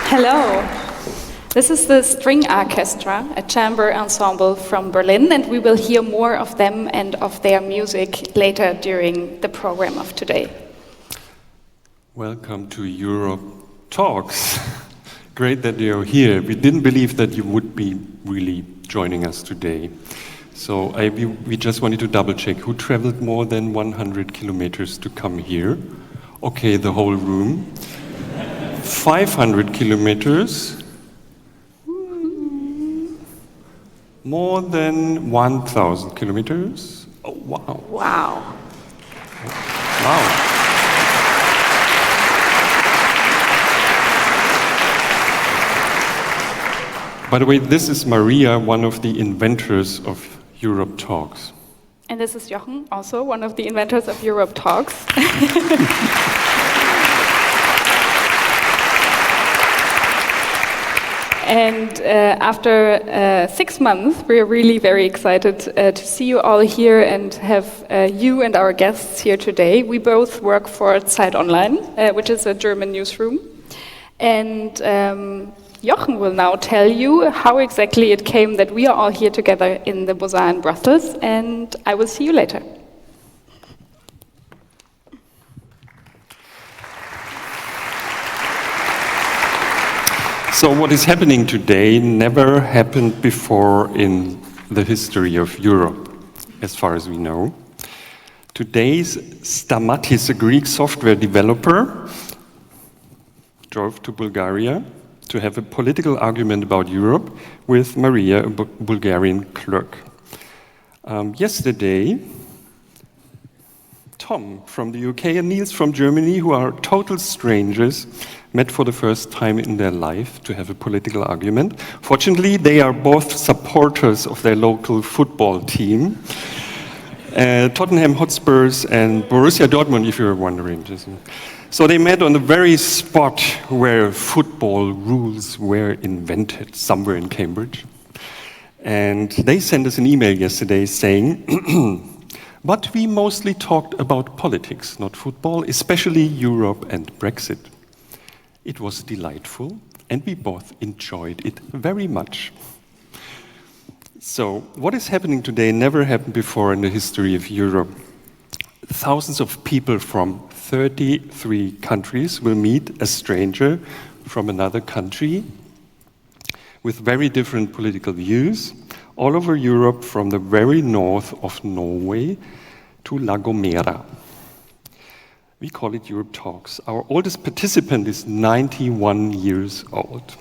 Hello. This is the String Orchestra, a chamber ensemble from Berlin, and we will hear more of them and of their music later during the program of today. Welcome to Europe Talks. Great that you're here. We didn't believe that you would be really joining us today. So we just wanted to double check who traveled more than 100 kilometers to come here. Okay, the whole room. 500 kilometers. More than 1,000 kilometers. Oh, wow. Wow. Wow. By the way, this is Maria, one of the inventors of Europe Talks. And this is Jochen, also one of the inventors of Europe Talks. And after 6 months, we are really very excited to see you all here and have you and our guests here today. We both work for ZEIT-ONLINE, which is a German newsroom. And Jochen will now tell you how exactly it came that we are all here together in the Beaux-arts in Brussels, and I will see you later. So what is happening today never happened before in the history of Europe, as far as we know. Today's Stamatis, a Greek software developer, drove to Bulgaria to have a political argument about Europe with Maria, a Bulgarian clerk. Yesterday, Tom from the UK and Niels from Germany, who are total strangers, met for the first time in their life to have a political argument. Fortunately, they are both supporters of their local football team, Tottenham Hotspurs and Borussia Dortmund, if you're wondering. So they met on the very spot where football rules were invented, somewhere in Cambridge. And they sent us an email yesterday saying, but we mostly talked about politics, not football, especially Europe and Brexit. It was delightful, and we both enjoyed it very much. So, what is happening today never happened before in the history of Europe. Thousands of people from 33 countries will meet a stranger from another country with very different political views all over Europe, from the very north of Norway to La Gomera. We call it Europe Talks. Our oldest participant is 91 years old.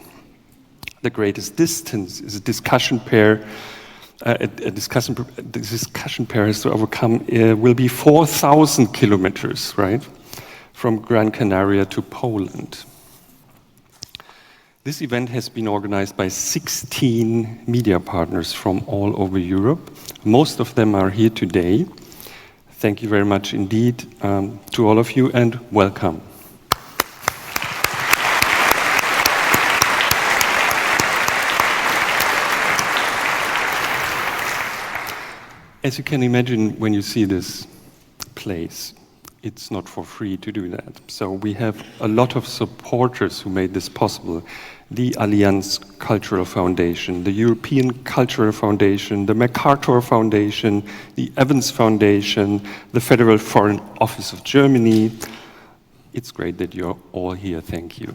The greatest distance is a discussion pair. The discussion pair has to overcome will be 4,000 kilometers, right, from Gran Canaria to Poland. This event has been organized by 16 media partners from all over Europe. Most of them are here today. Thank you very much indeed to all of you, and welcome. As you can imagine, when you see this place, it's not for free to do that. So we have a lot of supporters who made this possible. The Allianz Cultural Foundation, the European Cultural Foundation, the MacArthur Foundation, the Evans Foundation, the Federal Foreign Office of Germany. It's great that you're all here. Thank you.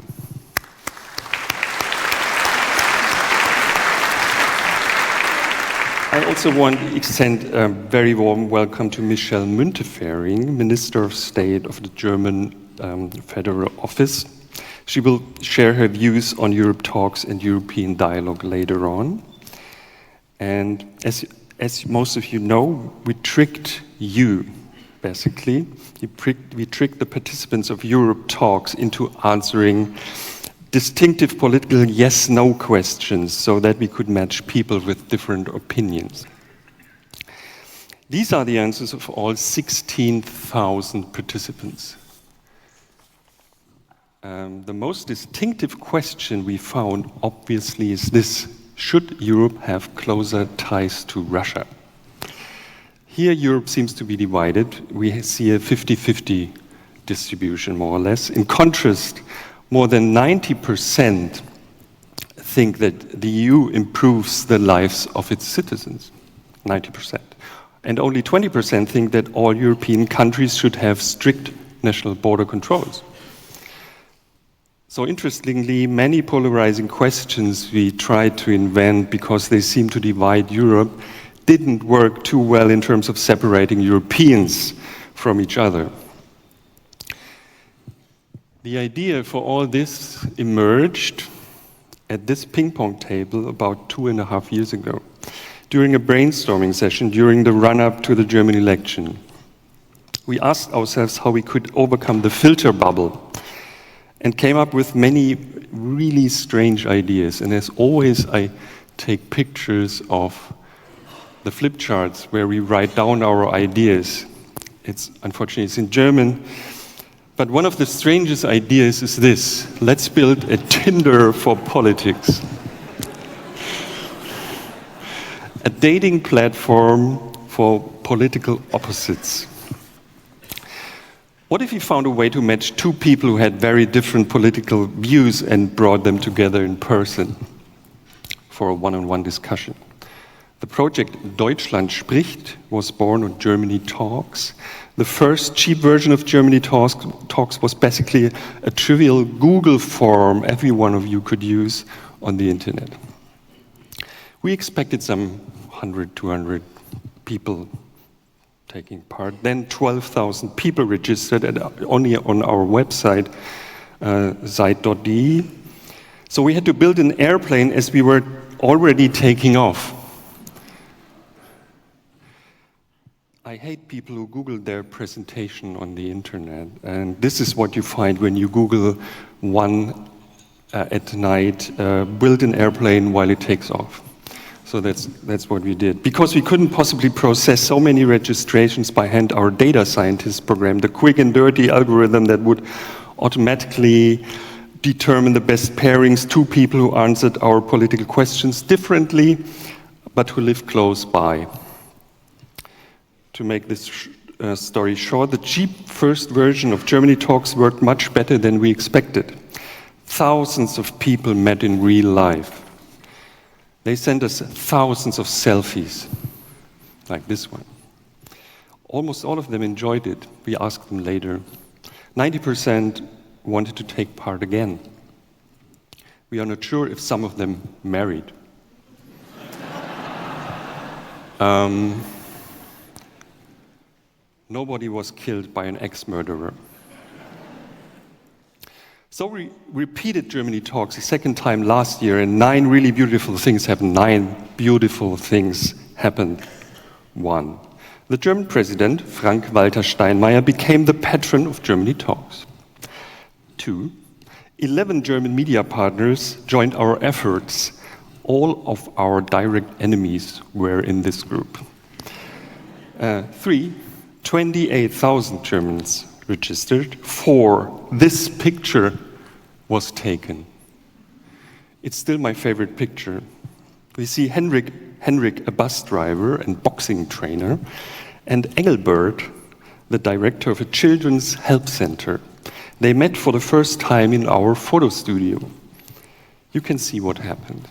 I also want to extend a very warm welcome to Michelle Müntefering, Minister of State of the German Federal Office. She will share her views on Europe Talks and European dialogue later on. And as most of you know, we tricked you, basically. We tricked the participants of Europe Talks into answering distinctive political yes-no questions so that we could match people with different opinions. These are the answers of all 16,000 participants. The most distinctive question we found, obviously, is this: should Europe have closer ties to Russia? Here, Europe seems to be divided. We see a 50-50 distribution, more or less. In contrast, more than 90% think that the EU improves the lives of its citizens. 90%. And only 20% think that all European countries should have strict national border controls. So interestingly, many polarizing questions we tried to invent because they seem to divide Europe didn't work too well in terms of separating Europeans from each other. The idea for all this emerged at this ping-pong table about 2.5 years ago, during a brainstorming session during the run-up to the German election. We asked ourselves how we could overcome the filter bubble and came up with many really strange ideas. And as always, I take pictures of the flip charts where we write down our ideas. Unfortunately, it's in German. But one of the strangest ideas is this: let's build a Tinder for politics. A dating platform for political opposites. What if you found a way to match two people who had very different political views and brought them together in person for a one-on-one discussion? The project Deutschland spricht was born on Germany Talks. The first cheap version of Germany Talks was basically a trivial Google form every one of you could use on the internet. We expected some 100, 200 people taking part. Then 12,000 people registered only on our website, ZEIT.de. So we had to build an airplane as we were already taking off. I hate people who Google their presentation on the internet, and this is what you find when you Google one at night, build an airplane while it takes off. So that's what we did. Because we couldn't possibly process so many registrations by hand, our data scientist programmed a quick and dirty algorithm that would automatically determine the best pairings, two people who answered our political questions differently, but who lived close by. To make this story short, the cheap first version of Germany Talks worked much better than we expected. Thousands of people met in real life. They sent us thousands of selfies, like this one. Almost all of them enjoyed it. We asked them later. 90% wanted to take part again. We are not sure if some of them married. Nobody was killed by an ex-murderer. So we repeated Germany Talks a second time last year, and 9 really beautiful things happened. 9 beautiful things happened. 1. The German president, Frank-Walter Steinmeier, became the patron of Germany Talks. 2. 11 German media partners joined our efforts. All of our direct enemies were in this group. 3, 28,000 Germans registered. 4, this picture was taken. It's still my favorite picture. We see Henrik, a bus driver and boxing trainer, and Engelbert, the director of a children's help center. They met for the first time in our photo studio. You can see what happened.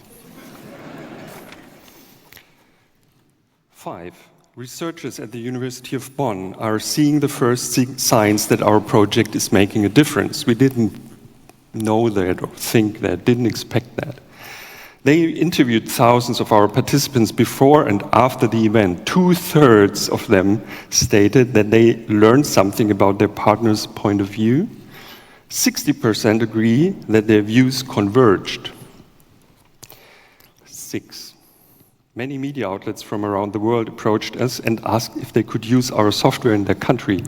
5, researchers at the University of Bonn are seeing the first signs that our project is making a difference. We didn't know that or think that, didn't expect that. They interviewed thousands of our participants before and after the event. 2/3 of them stated that they learned something about their partner's point of view. 60% agree that their views converged. 6, many media outlets from around the world approached us and asked if they could use our software in their country,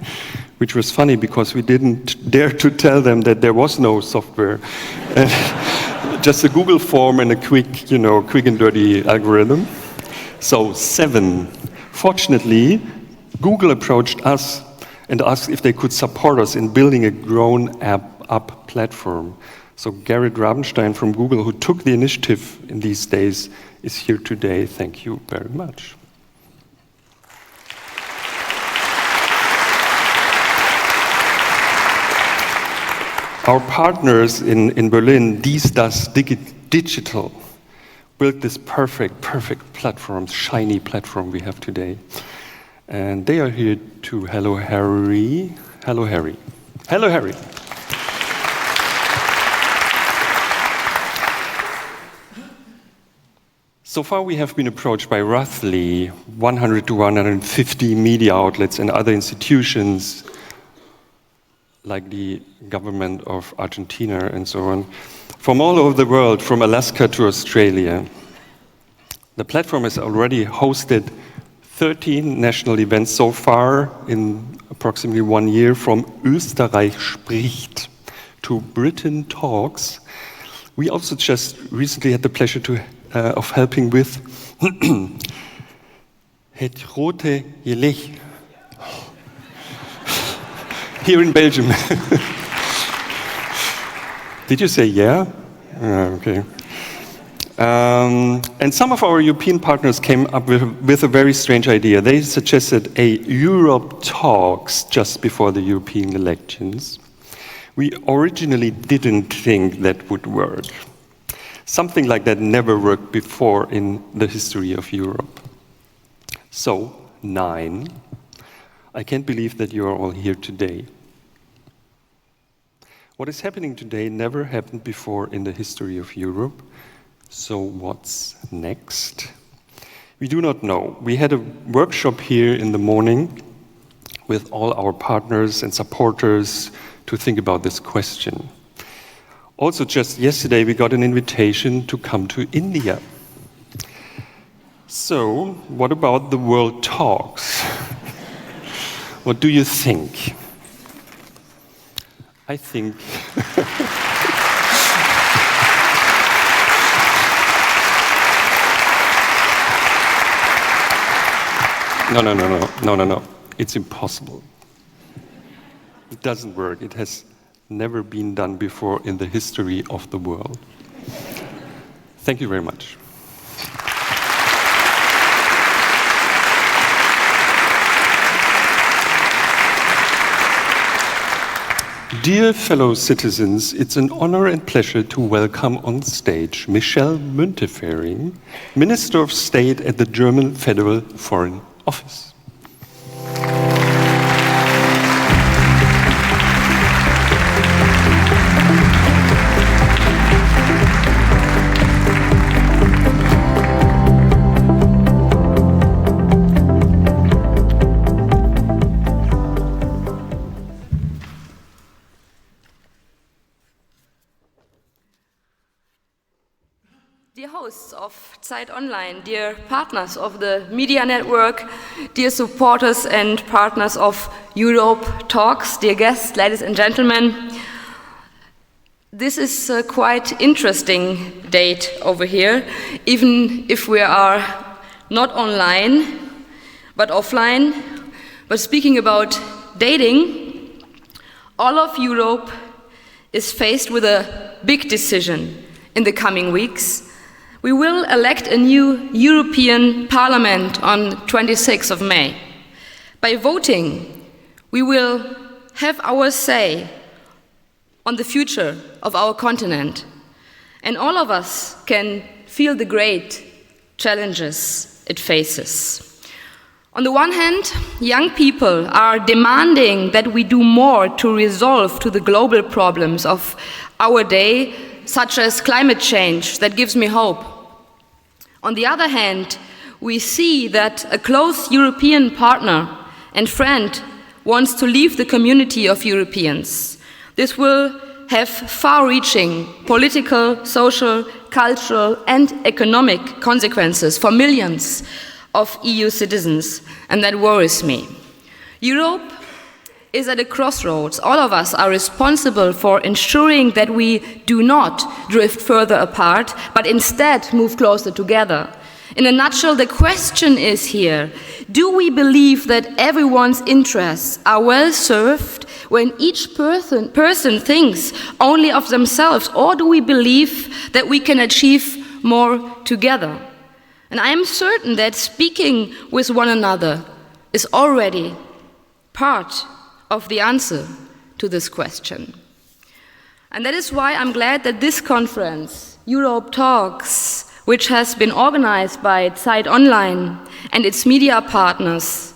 which was funny because we didn't dare to tell them that there was no software. Just a Google form and a quick and dirty algorithm. So 7, fortunately, Google approached us and asked if they could support us in building a grown-up platform. So Gerrit Rabenstein from Google, who took the initiative in these days, is here today. Thank you very much. Our partners in Berlin, Dies Das Digital, built this perfect platform, shiny platform we have today. And they are here to hello Harry. Hello Harry. Hello Harry. So far we have been approached by roughly 100 to 150 media outlets and other institutions like the government of Argentina and so on, from all over the world, from Alaska to Australia. The platform has already hosted 13 national events so far in approximately 1 year, from Österreich spricht to Britain talks. We also just recently had the pleasure of helping with Het Rote Licht here in Belgium. Did you say yeah? Okay. And some of our European partners came up with a very strange idea. They suggested a Europe Talks just before the European elections. We originally didn't think that would work. Something like that never worked before in the history of Europe. So, 9. I can't believe that you are all here today. What is happening today never happened before in the history of Europe. So what's next? We do not know. We had a workshop here in the morning with all our partners and supporters to think about this question. Also, just yesterday, we got an invitation to come to India. So, what about the World Talks? What do you think? I think... No. It's impossible. It doesn't work. It has never been done before in the history of the world. Thank you very much. Dear fellow citizens, it's an honor and pleasure to welcome on stage Michel Müntefering, Minister of State at the German Federal Foreign Office. Dear hosts of ZEIT-ONLINE, dear partners of the media network, dear supporters and partners of Europe Talks, dear guests, ladies and gentlemen, This is a quite interesting date over here, even if we are not online, but offline. But speaking about dating, all of Europe is faced with a big decision in the coming weeks. We will elect a new European Parliament on 26th of May. By voting, we will have our say on the future of our continent. And all of us can feel the great challenges it faces. On the one hand, young people are demanding that we do more to resolve to the global problems of our day, such as climate change. That gives me hope. On the other hand, we see that a close European partner and friend wants to leave the community of Europeans. This will have far-reaching political, social, cultural, and economic consequences for millions of EU citizens, and that worries me. Europe is at a crossroads. All of us are responsible for ensuring that we do not drift further apart, but instead move closer together. In a nutshell, the question is here, do we believe that everyone's interests are well served when each person thinks only of themselves, or do we believe that we can achieve more together? And I am certain that speaking with one another is already part of the answer to this question. And that is why I'm glad that this conference, Europe Talks, which has been organized by ZEIT-ONLINE and its media partners,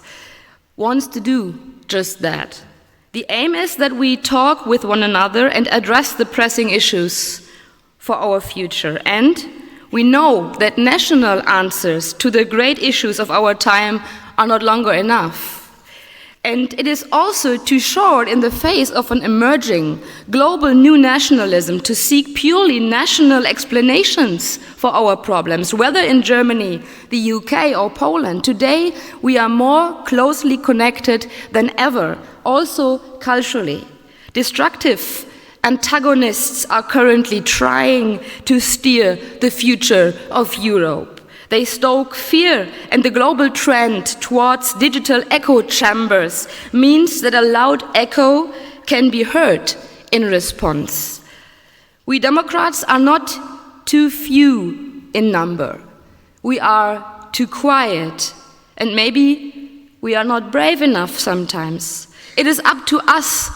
wants to do just that. The aim is that we talk with one another and address the pressing issues for our future. And we know that national answers to the great issues of our time are not longer enough. And it is also too short in the face of an emerging global new nationalism to seek purely national explanations for our problems, whether in Germany, the UK, or Poland. Today, we are more closely connected than ever, also culturally. Destructive antagonists are currently trying to steer the future of Europe. They stoke fear, and the global trend towards digital echo chambers means that a loud echo can be heard in response. We Democrats are not too few in number. We are too quiet, and maybe we are not brave enough sometimes. It is up to us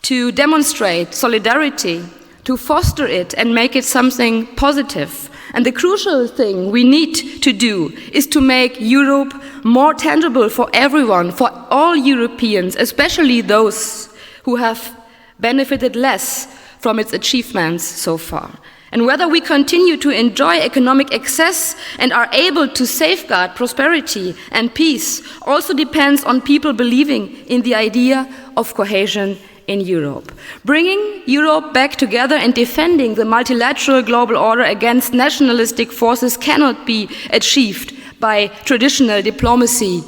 to demonstrate solidarity, to foster it and make it something positive. And the crucial thing we need to do is to make Europe more tangible for everyone, for all Europeans, especially those who have benefited less from its achievements so far. And whether we continue to enjoy economic excess and are able to safeguard prosperity and peace also depends on people believing in the idea of cohesion in Europe. Bringing Europe back together and defending the multilateral global order against nationalistic forces cannot be achieved by traditional diplomacy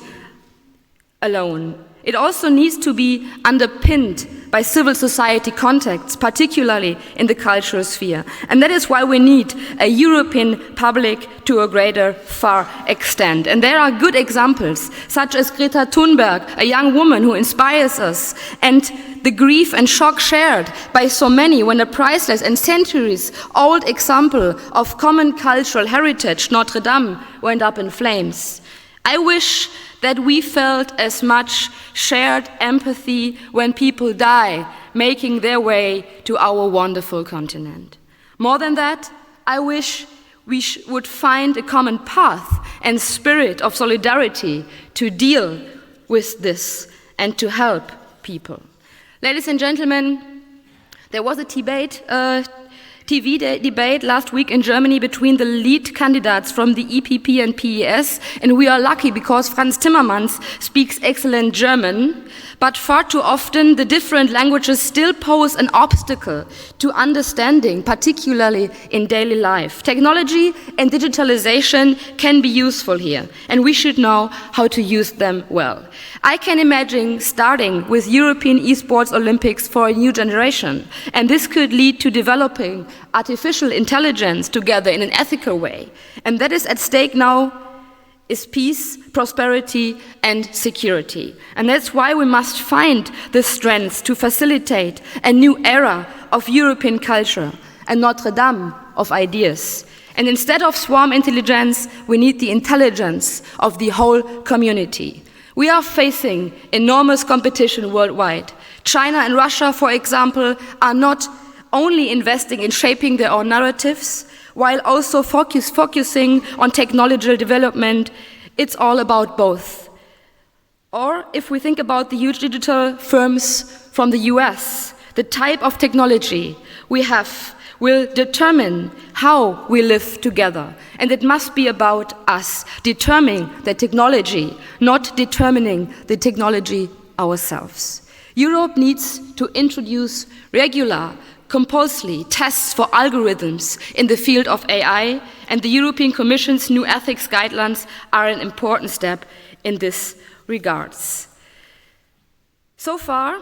alone. It also needs to be underpinned by civil society contacts, particularly in the cultural sphere. And that is why we need a European public to a greater far extent. And there are good examples, such as Greta Thunberg, a young woman who inspires us, and the grief and shock shared by so many when a priceless and centuries-old example of common cultural heritage, Notre Dame, went up in flames. I wish that we felt as much shared empathy when people die, making their way to our wonderful continent. More than that, I wish we would find a common path and spirit of solidarity to deal with this and to help people. Ladies and gentlemen, there was a debate debate last week in Germany between the lead candidates from the EPP and PES, and we are lucky because Franz Timmermans speaks excellent German, but far too often the different languages still pose an obstacle to understanding, particularly in daily life. Technology and digitalization can be useful here, and we should know how to use them well. I can imagine starting with European esports Olympics for a new generation, and this could lead to developing artificial intelligence together in an ethical way. And that is at stake now is peace, prosperity, and security. And that's why we must find the strength to facilitate a new era of European culture, a Notre Dame of ideas. And instead of swarm intelligence, we need the intelligence of the whole community. We are facing enormous competition worldwide. China and Russia, for example, are not only investing in shaping their own narratives, while also focusing on technological development. It's all about both. Or if we think about the huge digital firms from the US, the type of technology we have will determine how we live together. And it must be about us determining the technology, not determining the technology ourselves. Europe needs to introduce regular, compulsory tests for algorithms in the field of AI, and the European Commission's new ethics guidelines are an important step in this regards. So far,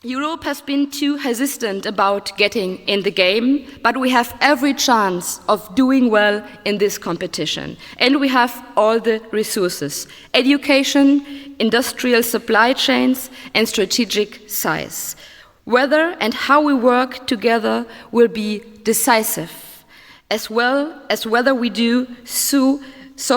Europe has been too hesitant about getting in the game, but we have every chance of doing well in this competition. And we have all the resources: education, industrial supply chains, and strategic size. Whether and how we work together will be decisive, as well as whether we do so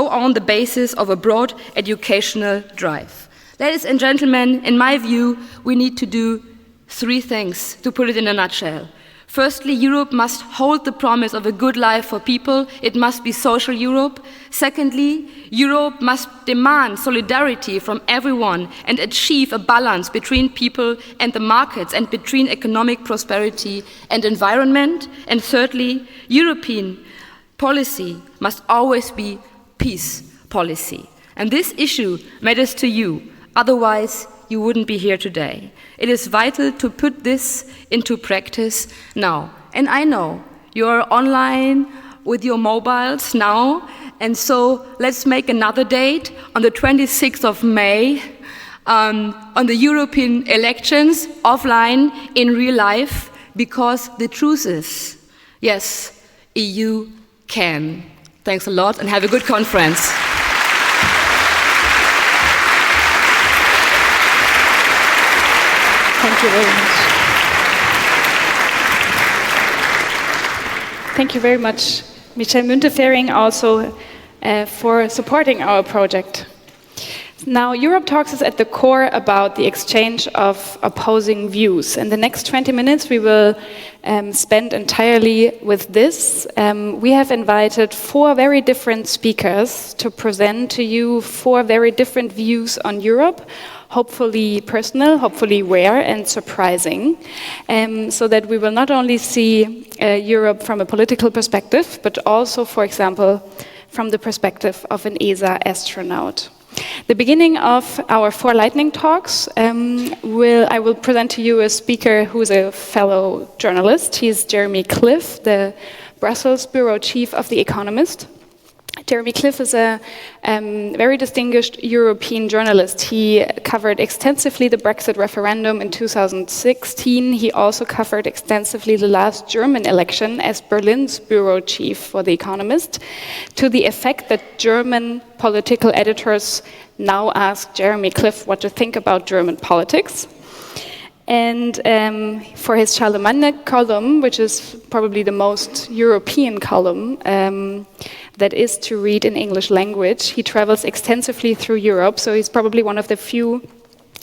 on the basis of a broad educational drive. Ladies and gentlemen, in my view, we need to do three things, to put it in a nutshell. Firstly, Europe must hold the promise of a good life for people. It must be social Europe. Secondly, Europe must demand solidarity from everyone and achieve a balance between people and the markets and between economic prosperity and environment. And thirdly, European policy must always be peace policy. And this issue matters to you. Otherwise, you wouldn't be here today. It is vital to put this into practice now. And I know you're online with your mobiles now, and so let's make another date on the 26th of May on the European elections, offline, in real life, because the truth is, yes, EU can. Thanks a lot and have a good conference. Thank you very much. Thank you very much, Michel Müntefering, also for supporting our project. Now, Europe Talks is at the core about the exchange of opposing views. In the next 20 minutes, we will spend entirely with this. We have invited 4 very different speakers to present to you 4 very different views on Europe, hopefully personal, hopefully rare and surprising, so that we will not only see Europe from a political perspective, but also, for example, from the perspective of an ESA astronaut. The beginning of our 4 lightning talks, I will present to you a speaker who is a fellow journalist. He is Jeremy Cliffe, the Brussels bureau chief of The Economist. Jeremy Cliffe is a very distinguished European journalist. He covered extensively the Brexit referendum in 2016. He also covered extensively the last German election as Berlin's bureau chief for The Economist, to the effect that German political editors now ask Jeremy Cliffe what to think about German politics. And for his Charlemagne column, which is probably the most European column that is to read in English language, he travels extensively through Europe, so he's probably one of the few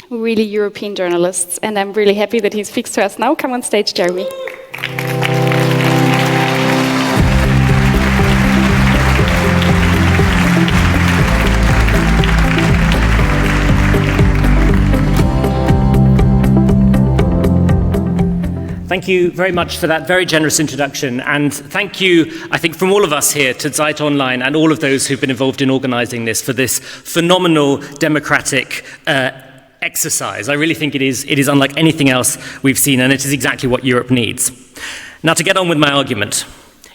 really European journalists. And I'm really happy that he speaks to us now. Come on stage, Jeremy. Thank you very much for that very generous introduction, and thank you, I think, from all of us here to ZEIT-ONLINE and all of those who've been involved in organising this for this phenomenal democratic exercise. I really think it is unlike anything else we've seen, and it is exactly what Europe needs. Now, to get on with my argument,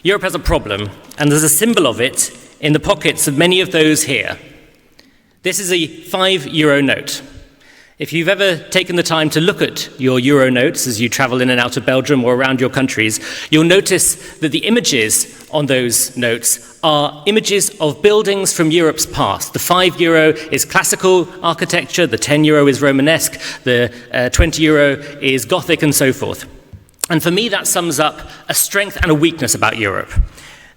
Europe has a problem, and there's a symbol of it in the pockets of many of those here. This is a €5 note. If you've ever taken the time to look at your euro notes as you travel in and out of Belgium or around your countries, you'll notice that the images on those notes are images of buildings from Europe's past. The €5 is classical architecture, the €10 is Romanesque, the €20 is Gothic, and so forth. And for me, that sums up a strength and a weakness about Europe.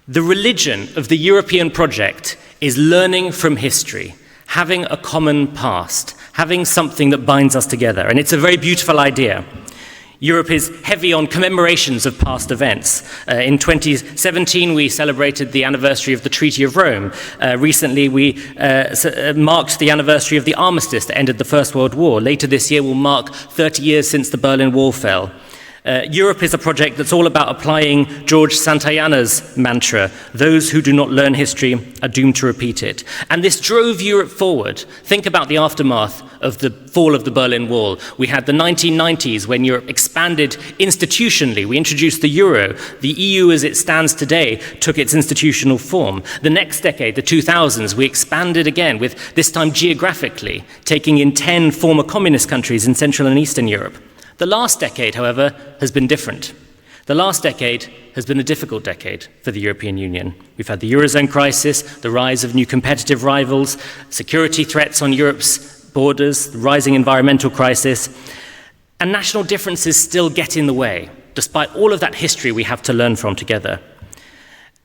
The religion of the European project is learning from history, having a common past, having something that binds us together. And it's a very beautiful idea. Europe is heavy on commemorations of past events. In 2017, we celebrated the anniversary of the Treaty of Rome. Recently, we marked the anniversary of the armistice that ended the First World War. Later this year, we'll mark 30 years since the Berlin Wall fell. Europe is a project that's all about applying George Santayana's mantra, those who do not learn history are doomed to repeat it. And this drove Europe forward. Think about the aftermath of the fall of the Berlin Wall. We had the 1990s when Europe expanded institutionally. We introduced the euro. The EU as it stands today took its institutional form. The next decade, the 2000s, we expanded again, with this time geographically, taking in 10 former communist countries in Central and Eastern Europe. The last decade, however, has been different. The last decade has been a difficult decade for the European Union. We've had the Eurozone crisis, the rise of new competitive rivals, security threats on Europe's borders, the rising environmental crisis, and national differences still get in the way, despite all of that history we have to learn from together.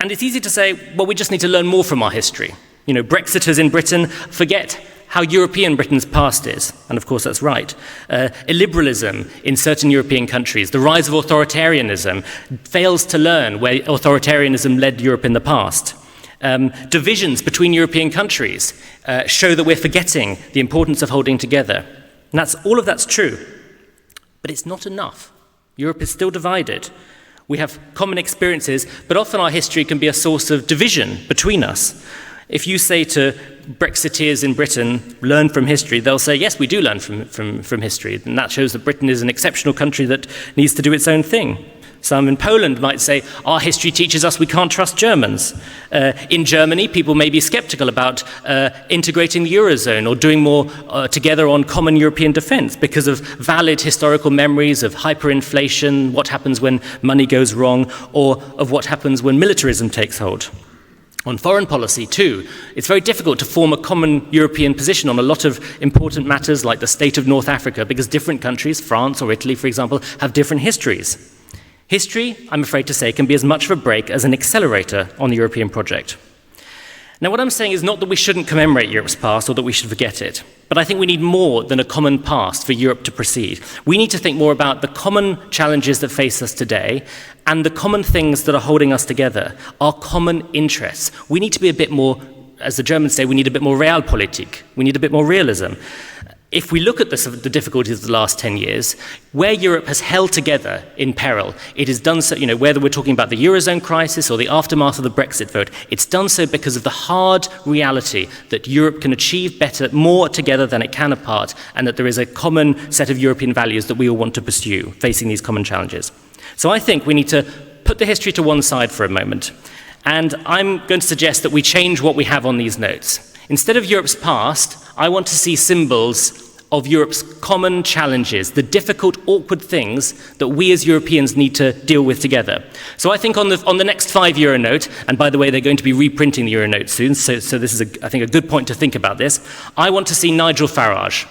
And it's easy to say, well, we just need to learn more from our history. You know, Brexiters in Britain forget how European Britain's past is, and of course that's right. Illiberalism in certain European countries, the rise of authoritarianism, fails to learn where authoritarianism led Europe in the past. Divisions between European countries show that we're forgetting the importance of holding together. And all of that's true, but it's not enough. Europe is still divided. We have common experiences, but often our history can be a source of division between us. If you say to Brexiteers in Britain, learn from history, they'll say, yes, we do learn from history. And that shows that Britain is an exceptional country that needs to do its own thing. Some in Poland might say, our history teaches us we can't trust Germans. In Germany, people may be skeptical about integrating the Eurozone or doing more together on common European defense because of valid historical memories of hyperinflation, what happens when money goes wrong, or of what happens when militarism takes hold. On foreign policy, too, it's very difficult to form a common European position on a lot of important matters like the state of North Africa, because different countries, France or Italy, for example, have different histories. History, I'm afraid to say, can be as much of a brake as an accelerator on the European project. Now, what I'm saying is not that we shouldn't commemorate Europe's past or that we should forget it, but I think we need more than a common past for Europe to proceed. We need to think more about the common challenges that face us today and the common things that are holding us together, our common interests. We need to be a bit more, as the Germans say, we need a bit more Realpolitik. We need a bit more realism. If we look at the difficulties of the last 10 years, where Europe has held together in peril, it has done so, whether we're talking about the Eurozone crisis or the aftermath of the Brexit vote, it's done so because of the hard reality that Europe can achieve better, more together than it can apart, and that there is a common set of European values that we all want to pursue, facing these common challenges. So I think we need to put the history to one side for a moment, and I'm going to suggest that we change what we have on these notes. Instead of Europe's past, I want to see symbols of Europe's common challenges, the difficult, awkward things that we as Europeans need to deal with together. So I think on the next €5 note, and by the way, they're going to be reprinting the euro note soon, so this is, I think, a good point to think about this. I want to see Nigel Farage.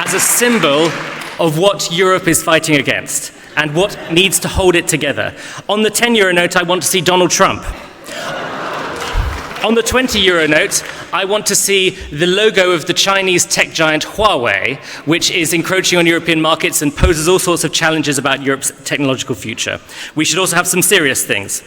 As a symbol of what Europe is fighting against and what needs to hold it together. On the €10 note, I want to see Donald Trump. On the 20 euro note, I want to see the logo of the Chinese tech giant Huawei, which is encroaching on European markets and poses all sorts of challenges about Europe's technological future. We should also have some serious things,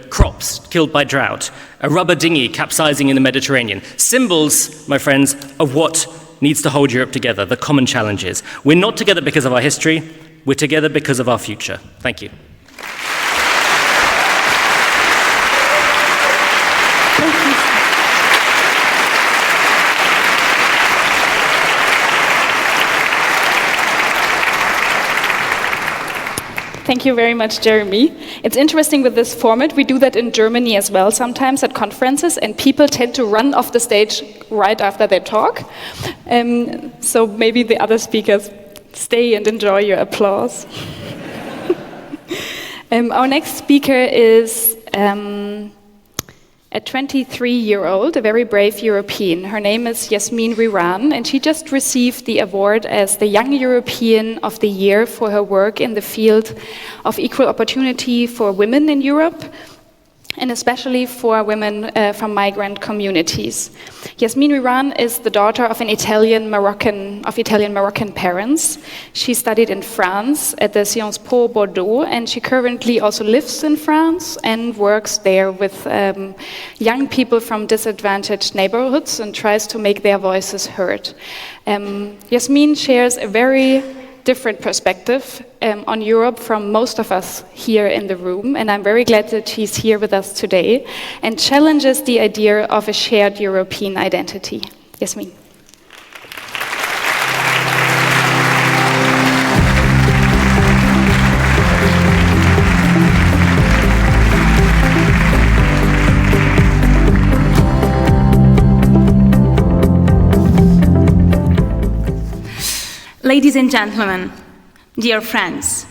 crops killed by drought, a rubber dinghy capsizing in the Mediterranean. Symbols, my friends, of what needs to hold Europe together, the common challenges. We're not together because of our history, we're together because of our future. Thank you. Thank you very much, Jeremy. It's interesting with this format. We do that in Germany as well sometimes at conferences, and people tend to run off the stage right after they talk. So maybe the other speakers stay and enjoy your applause. Our next speaker is a 23-year-old, a very brave European. Her name is Yasmin Riran, and she just received the award as the Young European of the Year for her work in the field of equal opportunity for women in Europe, and especially for women from migrant communities. Yasmin Riran is the daughter of Italian-Moroccan parents. She studied in France at the Sciences Po Bordeaux, and she currently also lives in France and works there with young people from disadvantaged neighborhoods and tries to make their voices heard. Yasmin shares a very different perspective on Europe from most of us here in the room, and I'm very glad that she's here with us today and challenges the idea of a shared European identity. Yasmin. Ladies and gentlemen, dear friends,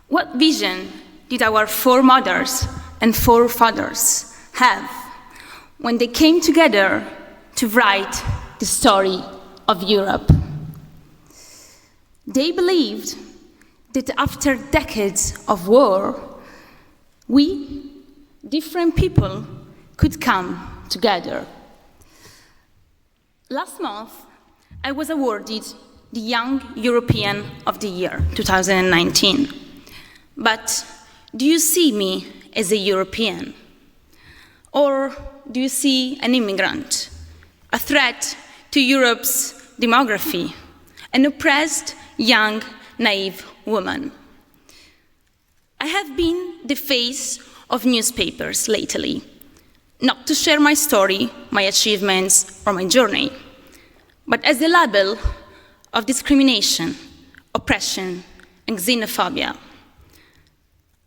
what vision did our foremothers and forefathers have when they came together to write the story of Europe? They believed that after decades of war, we, different people, could come together. Last month, I was awarded the Young European of the Year, 2019. But do you see me as a European? Or do you see an immigrant, a threat to Europe's demography, an oppressed, young, naive woman? I have been the face of newspapers lately, not to share my story, my achievements, or my journey, but as a label of discrimination, oppression, and xenophobia.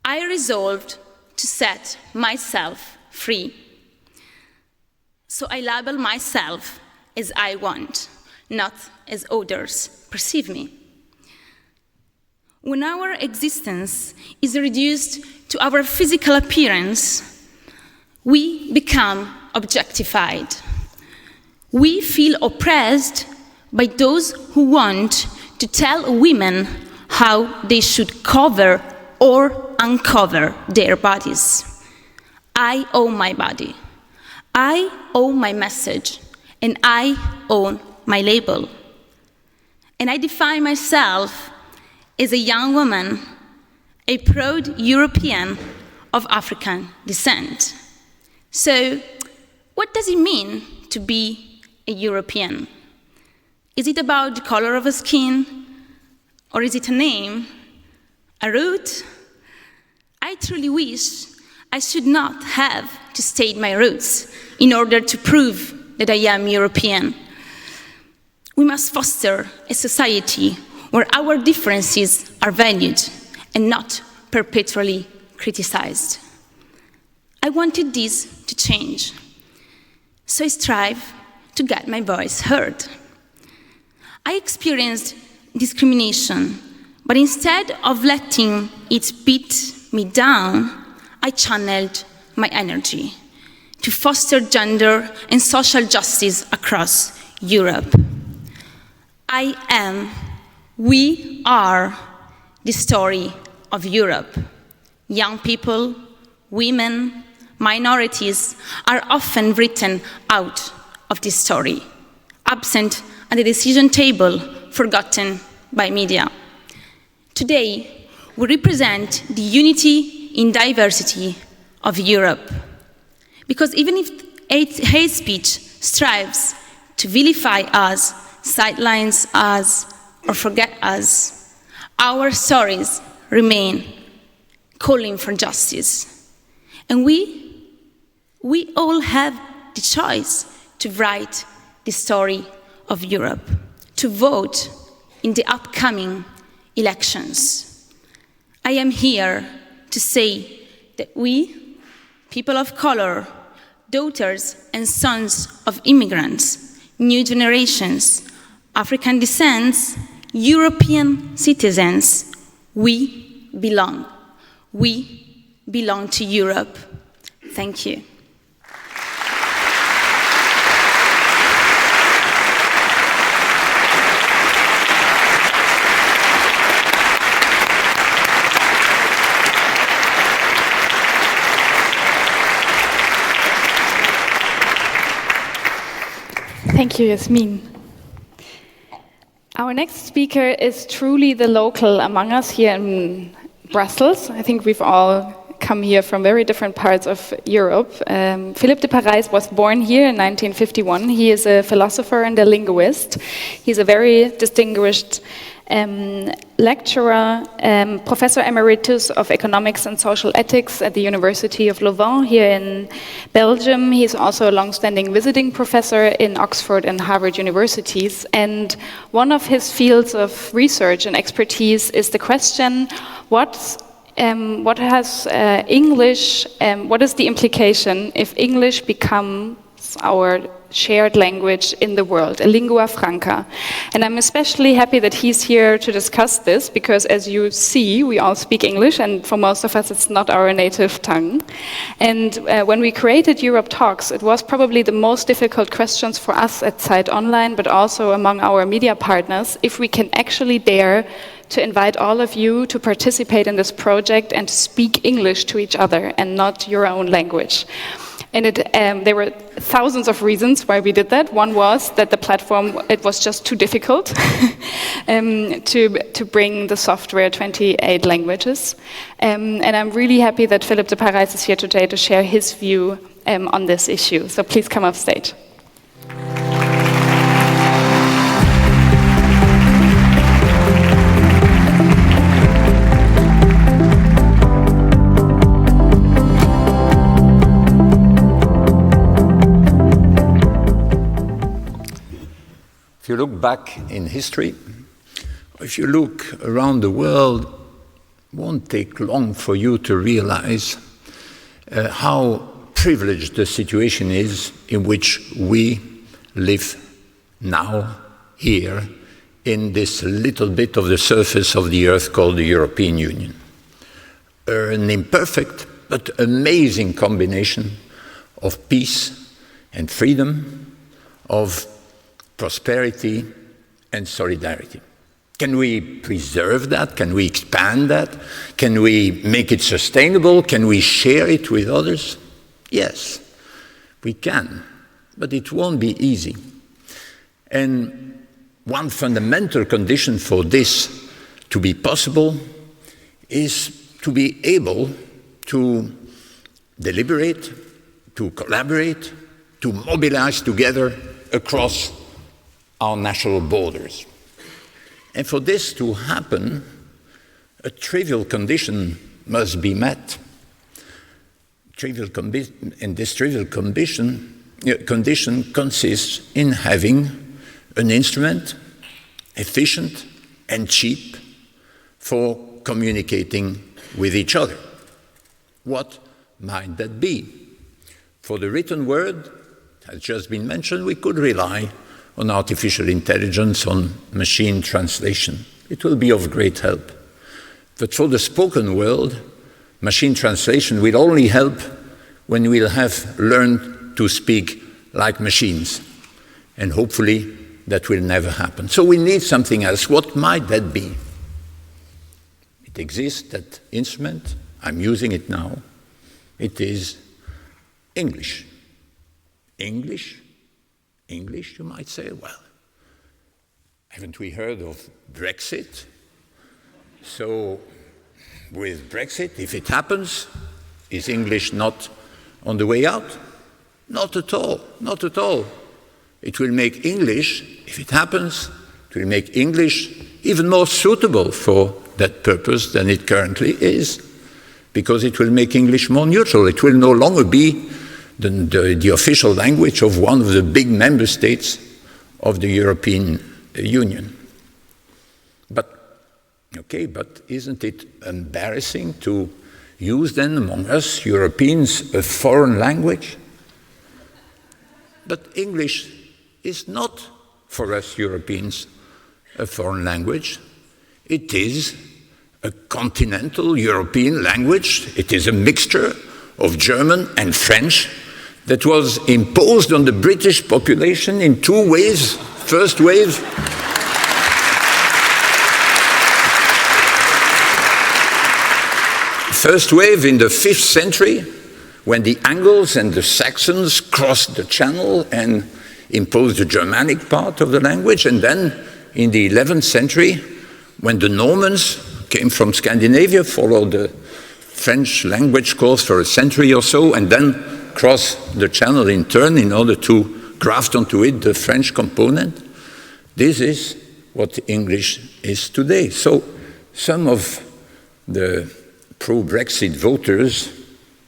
I resolved to set myself free. So I label myself as I want, not as others perceive me. When our existence is reduced to our physical appearance, we become objectified. We feel oppressed by those who want to tell women how they should cover or uncover their bodies. I own my body. I own my message, and I own my label. And I define myself as a young woman, a proud European of African descent. So, what does it mean to be a European? Is it about the color of a skin? Or is it a name? A root? I truly wish I should not have to state my roots in order to prove that I am European. We must foster a society where our differences are valued and not perpetually criticized. I wanted this to change, so I strive to get my voice heard. I experienced discrimination, but instead of letting it beat me down, I channeled my energy to foster gender and social justice across Europe. I am, we are the story of Europe. Young people, women, minorities are often written out of this story, absent at the decision table, forgotten by media. Today, we represent the unity in diversity of Europe. Because even if hate speech strives to vilify us, sidelines us, or forget us, our stories remain calling for justice. And we all have the choice to write the story of Europe, to vote in the upcoming elections. I am here to say that we, people of color, daughters and sons of immigrants, new generations, African descents, European citizens, we belong. We belong to Europe. Thank you. Thank you, Yasmin. Our next speaker is truly the local among us here in Brussels. I think we've all come here from very different parts of Europe. Philippe de Parijs was born here in 1951. He is a philosopher and a linguist. He's a very distinguished lecturer, professor emeritus of economics and social ethics at the University of Louvain here in Belgium. He's also a long-standing visiting professor in Oxford and Harvard universities. And one of his fields of research and expertise is the question, what has English, what is the implication if English becomes our shared language in the world, a lingua franca. And I'm especially happy that he's here to discuss this, because as you see, we all speak English, and for most of us it's not our native tongue. And when we created Europe Talks, it was probably the most difficult questions for us at ZEIT-ONLINE, but also among our media partners, if we can actually dare to invite all of you to participate in this project and to speak English to each other and not your own language. And there were thousands of reasons why we did that. One was that the platform, it was just too difficult to bring the software 28 languages. And I'm really happy that Philippe de Parijs is here today to share his view on this issue. So please come off stage. If you look back in history, if you look around the world, it won't take long for you to realize how privileged the situation is in which we live now, here, in this little bit of the surface of the earth called the European Union. An imperfect but amazing combination of peace and freedom, of prosperity and solidarity. Can we preserve that? Can we expand that? Can we make it sustainable? Can we share it with others? Yes, we can, but it won't be easy. And one fundamental condition for this to be possible is to be able to deliberate, to collaborate, to mobilize together across our national borders. And for this to happen, a trivial condition must be met. And this trivial condition consists in having an instrument, efficient and cheap, for communicating with each other. What might that be? For the written word, has just been mentioned, we could rely on artificial intelligence, on machine translation. It will be of great help. But for the spoken word, machine translation will only help when we'll have learned to speak like machines. And hopefully that will never happen. So we need something else. What might that be? It exists, that instrument. I'm using it now. It is English. English, you might say, well, haven't we heard of Brexit? So with Brexit, if it happens, is English not on the way out? Not at all, not at all. It will make English, if it happens, it will make English even more suitable for that purpose than it currently is, because it will make English more neutral. It will no longer be the official language of one of the big member states of the European Union. But isn't it embarrassing to use then among us Europeans a foreign language? But English is not for us Europeans a foreign language. It is a continental European language. It is a mixture of German and French that was imposed on the British population in two waves. First wave, in the 5th century, when the Angles and the Saxons crossed the Channel and imposed the Germanic part of the language, and then in the 11th century, when the Normans came from Scandinavia, followed the French language course for a century or so, and then crossed the Channel in turn in order to graft onto it the French component. This is what English is today. So some of the pro-Brexit voters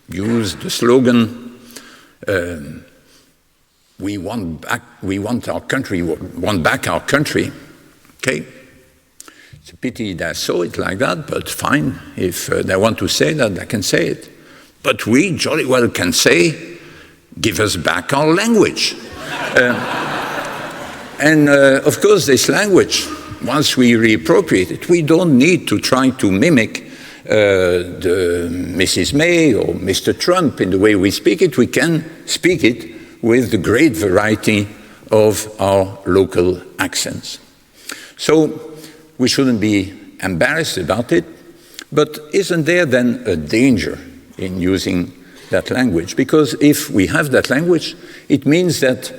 use the slogan, we want back our country. Okay, it's a pity they saw it like that, but fine. If they want to say that, they can say it. But we jolly well can say, give us back our language. And of course, this language, once we reappropriate it, we don't need to try to mimic the Mrs. May or Mr. Trump in the way we speak it. We can speak it with the great variety of our local accents. So we shouldn't be embarrassed about it, but isn't there then a danger in using that language? Because if we have that language, it means that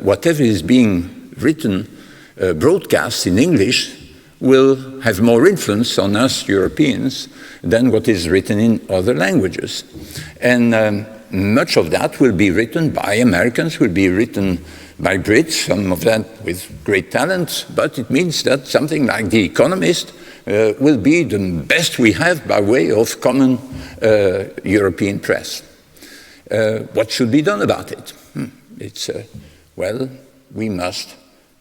whatever is being written, broadcast in English, will have more influence on us Europeans than what is written in other languages. And much of that will be written by Americans, will be written by Brits, some of that with great talent, but it means that something like The Economist will be the best we have by way of common European press. What should be done about it? It's, well, we must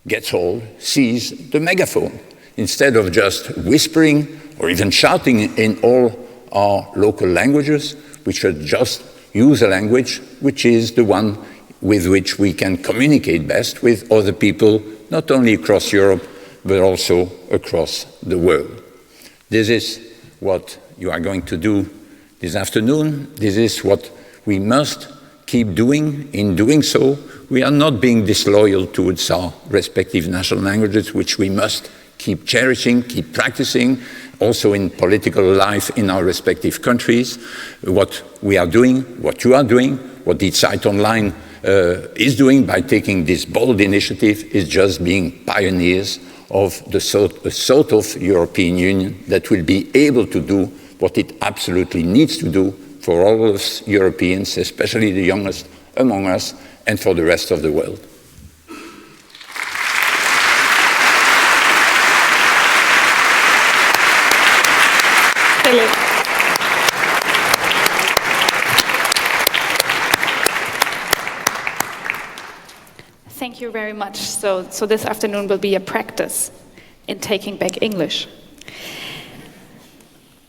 get hold, seize the megaphone, instead of just whispering or even shouting in all our local languages. We should just use a language which is the one with which we can communicate best with other people, not only across Europe, but also across the world. This is what you are going to do this afternoon. This is what we must keep doing. In doing so, we are not being disloyal towards our respective national languages, which we must keep cherishing, keep practicing, also in political life in our respective countries. What we are doing, what you are doing, what the ZEIT-ONLINE is doing by taking this bold initiative is just being pioneers of the sort of European Union that will be able to do what it absolutely needs to do for all of us Europeans, especially the youngest among us, and for the rest of the world. Thank you very much. So this afternoon will be a practice in taking back English.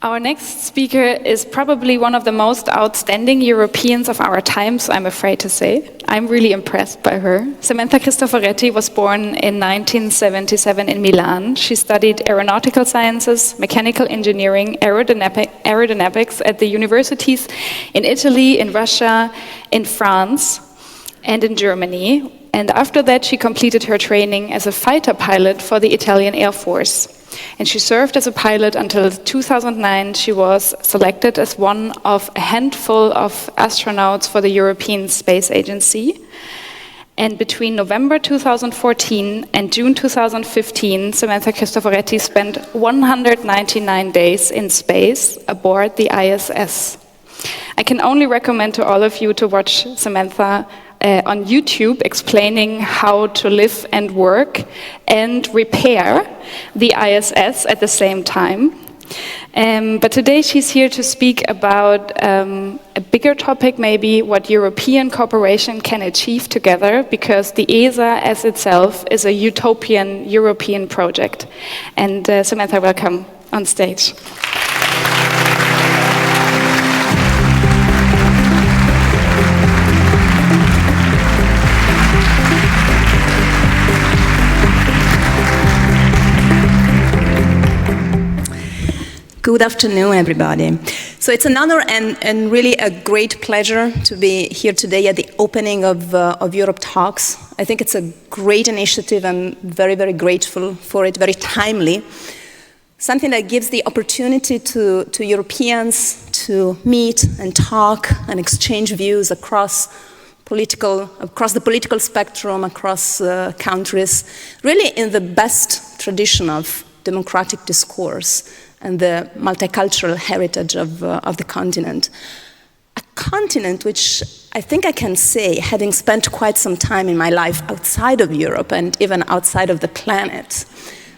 Our next speaker is probably one of the most outstanding Europeans of our times, I'm afraid to say. I'm really impressed by her. Samantha Cristoforetti was born in 1977 in Milan. She studied aeronautical sciences, mechanical engineering, aerodynamics at the universities in Italy, in Russia, in France, and in Germany. And after that, she completed her training as a fighter pilot for the Italian Air Force. And she served as a pilot until 2009. She was selected as one of a handful of astronauts for the European Space Agency. And between November 2014 and June 2015, Samantha Cristoforetti spent 199 days in space aboard the ISS. I can only recommend to all of you to watch Samantha on YouTube explaining how to live and work and repair the ISS at the same time. But today she's here to speak about a bigger topic, maybe what European cooperation can achieve together, because the ESA as itself is a utopian European project. And Samantha, welcome on stage. Good afternoon, everybody. So it's an honor and really a great pleasure to be here today at the opening of Europe Talks. I think it's a great initiative. I'm very, very grateful for it, very timely. Something that gives the opportunity to Europeans to meet and talk and exchange views across the political spectrum, across countries, really in the best tradition of democratic discourse and the multicultural heritage of the continent. A continent which I think I can say, having spent quite some time in my life outside of Europe and even outside of the planet,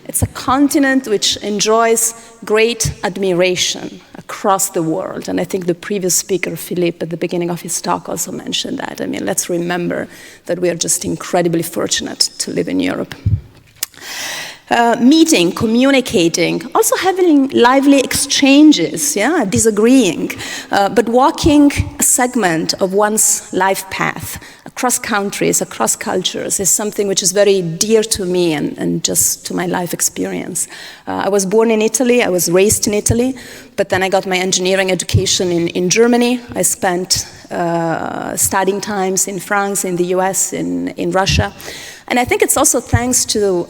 it's a continent which enjoys great admiration across the world. And I think the previous speaker, Philippe, at the beginning of his talk also mentioned that. I mean, let's remember that we are just incredibly fortunate to live in Europe. Meeting, communicating, also having lively exchanges, disagreeing, but walking a segment of one's life path across countries, across cultures is something which is very dear to me and just to my life experience. I was born in Italy, I was raised in Italy, but then I got my engineering education in Germany. I spent studying times in France, in the US, in Russia. And I think it's also thanks to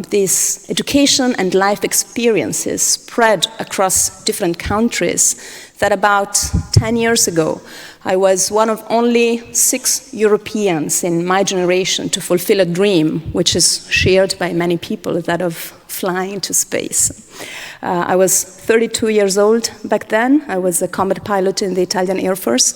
these education and life experiences spread across different countries that about 10 years ago, I was one of only 6 Europeans in my generation to fulfill a dream, which is shared by many people, that of flying to space. I was 32 years old back then. I was a combat pilot in the Italian Air Force.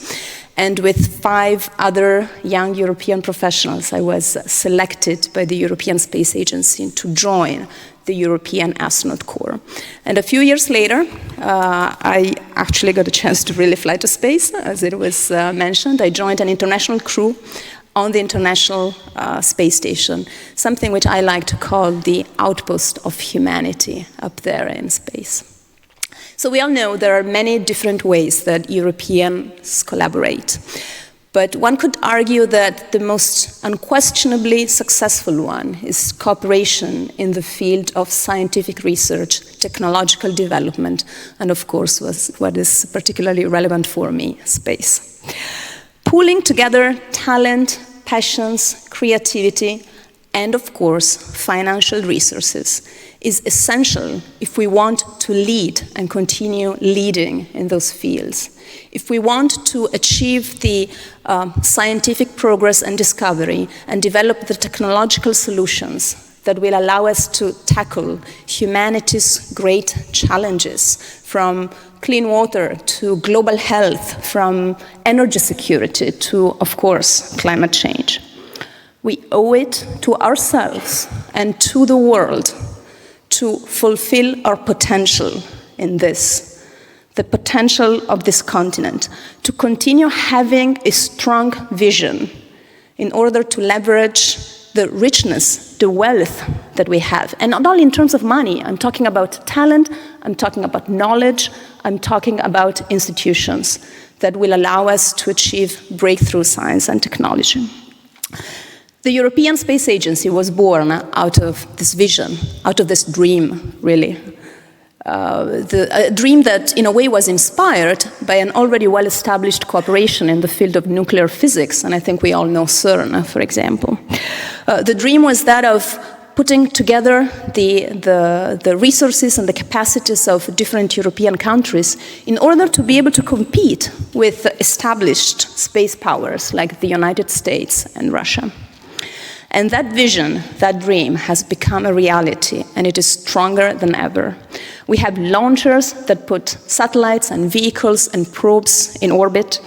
And with 5 other young European professionals, I was selected by the European Space Agency to join the European Astronaut Corps. And a few years later, I actually got a chance to really fly to space, as it was mentioned. I joined an international crew on the International Space Station, something which I like to call the outpost of humanity up there in space. So we all know there are many different ways that Europeans collaborate. But one could argue that the most unquestionably successful one is cooperation in the field of scientific research, technological development, and of course, what is particularly relevant for me, space. Pooling together talent, passions, creativity, and of course, financial resources is essential if we want to lead and continue leading in those fields. If we want to achieve the scientific progress and discovery and develop the technological solutions that will allow us to tackle humanity's great challenges, from clean water to global health, from energy security to, of course, climate change. We owe it to ourselves and to the world to fulfill our potential in this, the potential of this continent, to continue having a strong vision in order to leverage the richness, the wealth that we have. And not only in terms of money, I'm talking about talent, I'm talking about knowledge, I'm talking about institutions that will allow us to achieve breakthrough science and technology. The European Space Agency was born out of this vision, out of this dream, really. a dream that, in a way, was inspired by an already well-established cooperation in the field of nuclear physics, and I think we all know CERN, for example. The dream was that of putting together the resources and the capacities of different European countries in order to be able to compete with established space powers like the United States and Russia. And that vision, that dream, has become a reality, and it is stronger than ever. We have launchers that put satellites and vehicles and probes in orbit.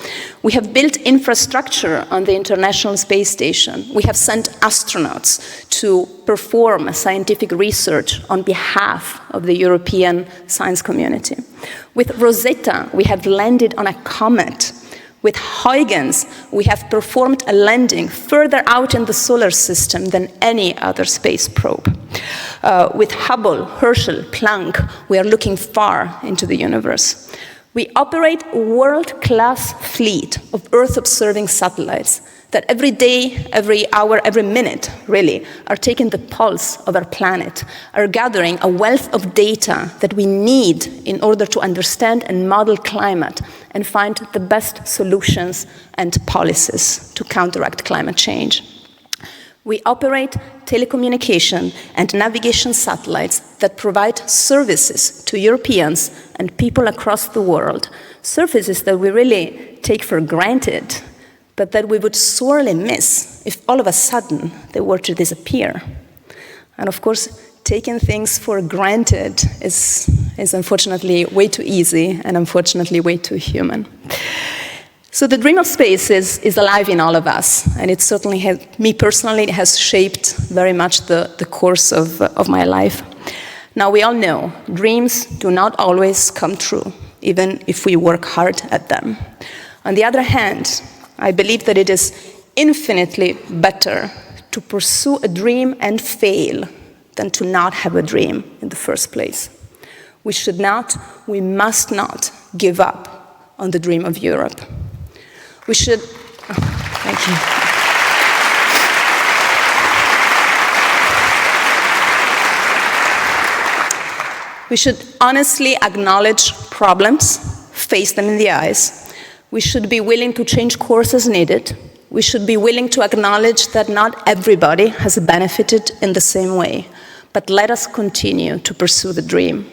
We have built infrastructure on the International Space Station. We have sent astronauts to perform scientific research on behalf of the European science community. With Rosetta, we have landed on a comet. With Huygens, we have performed a landing further out in the solar system than any other space probe. With Hubble, Herschel, Planck, we are looking far into the universe. We operate a world-class fleet of Earth-observing satellites that every day, every hour, every minute, really, are taking the pulse of our planet, are gathering a wealth of data that we need in order to understand and model climate and find the best solutions and policies to counteract climate change. We operate telecommunication and navigation satellites that provide services to Europeans and people across the world, services that we really take for granted, but that we would sorely miss if all of a sudden they were to disappear. And of course, taking things for granted is unfortunately way too easy and unfortunately way too human. So the dream of space is alive in all of us, and it certainly me personally has shaped very much the course of my life. Now we all know dreams do not always come true, even if we work hard at them. On the other hand, I believe that it is infinitely better to pursue a dream and fail than to not have a dream in the first place. We should not, we must not give up on the dream of Europe. We should, thank you. We should honestly acknowledge problems, face them in the eyes. We should be willing to change course as needed. We should be willing to acknowledge that not everybody has benefited in the same way. But let us continue to pursue the dream.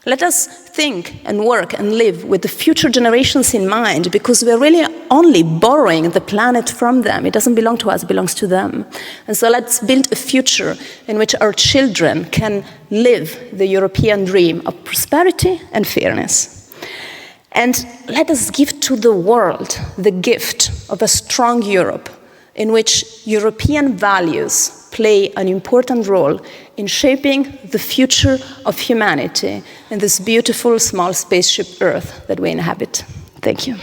Let us think and work and live with the future generations in mind, because we're really only borrowing the planet from them. It doesn't belong to us, it belongs to them. And so let's build a future in which our children can live the European dream of prosperity and fairness. And let us give to the world the gift of a strong Europe in which European values play an important role in shaping the future of humanity in this beautiful small spaceship Earth that we inhabit. Thank you.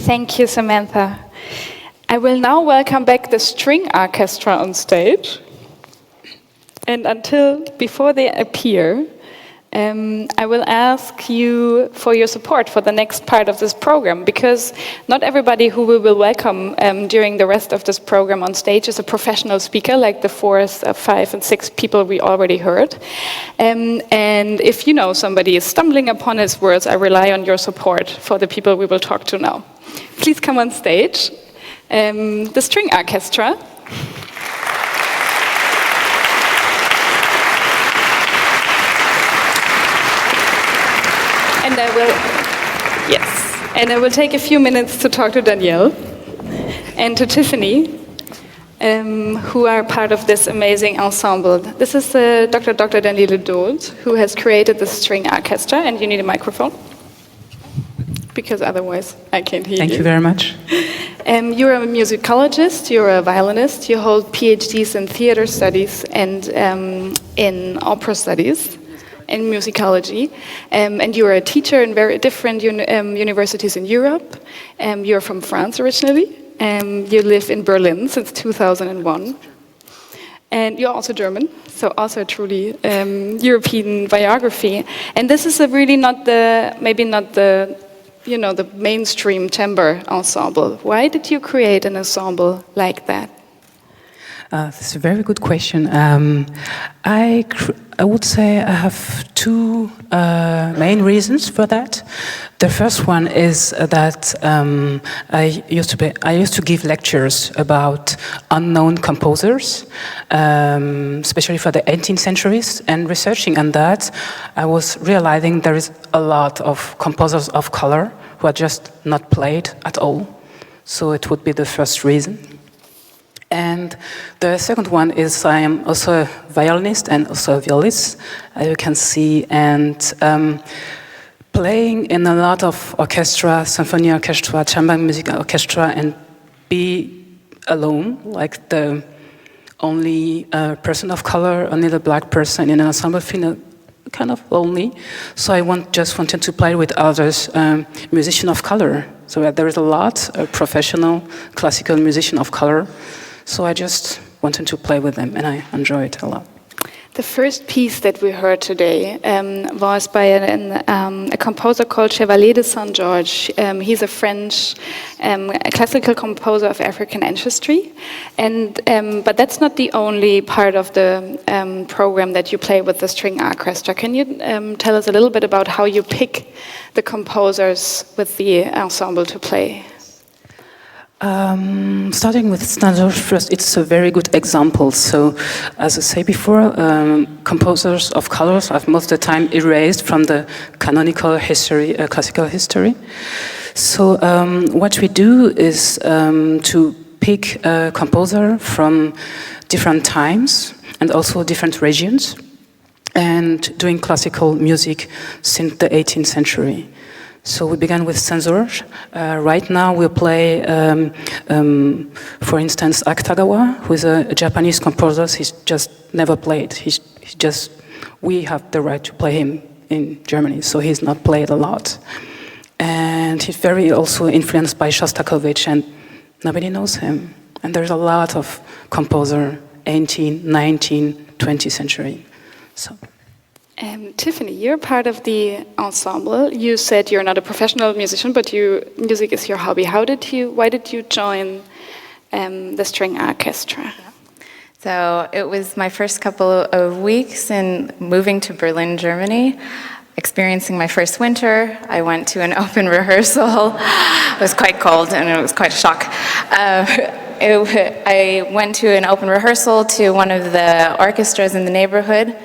Thank you, Samantha. I will now welcome back the string orchestra on stage. And before they appear, I will ask you for your support for the next part of this program, because not everybody who we will welcome during the rest of this program on stage is a professional speaker like the 4, 5, and 6 people we already heard. And if you know somebody is stumbling upon his words, I rely on your support for the people we will talk to now. Please come on stage. The string orchestra. And I will take a few minutes to talk to Danielle and to Tiffany, who are part of this amazing ensemble. This is Dr. Danielle Dode, who has created the string orchestra, and you need a microphone, because otherwise I can't hear you. Thank you very much. You're a musicologist, you're a violinist, you hold PhDs in theater studies and in opera studies, in musicology, and you are a teacher in very different universities in Europe. You're from France originally. You live in Berlin since 2001. And you're also German, so also a truly European biography. And this is maybe not the mainstream chamber ensemble. Why did you create an ensemble like that? That's a very good question. I would say I have two main reasons for that. The first one is that I used to give lectures about unknown composers, especially for the 18th centuries. And researching on that, I was realizing there is a lot of composers of color who are just not played at all. So it would be the first reason. And the second one is I am also a violinist and also a violist, as you can see, and playing in a lot of orchestra, symphony orchestra, chamber music orchestra, and be alone, like the only person of color, only the black person in an ensemble, feel kind of lonely. So I just wanted to play with others, musicians of color. So there is a lot of professional classical musicians of color. So I just wanted to play with them, and I enjoy it a lot. The first piece that we heard today was by a composer called Chevalier de Saint-Georges. He's a French classical composer of African ancestry, but that's not the only part of the program that you play with the string orchestra. Can you tell us a little bit about how you pick the composers with the ensemble to play? Starting with Saint-Georges first, it's a very good example. So, as I said before, composers of colors are most of the time erased from the canonical history, classical history. So, what we do is to pick a composer from different times and also different regions, and doing classical music since the 18th century. So we began with Saint-Georges. Right now we play, for instance, Akutagawa, who is a Japanese composer. He's just never played. We have the right to play him in Germany, so he's not played a lot. And he's very also influenced by Shostakovich, and nobody knows him. And there's a lot of composer, 18th, 19th, 20th century. So. Tiffany, you're part of the ensemble. You said you're not a professional musician, but music is your hobby. Why did you join the string orchestra? So it was my first couple of weeks in moving to Berlin, Germany, experiencing my first winter. I went to an open rehearsal. It was quite cold and it was quite a shock. I went to an open rehearsal to one of the orchestras in the neighborhood.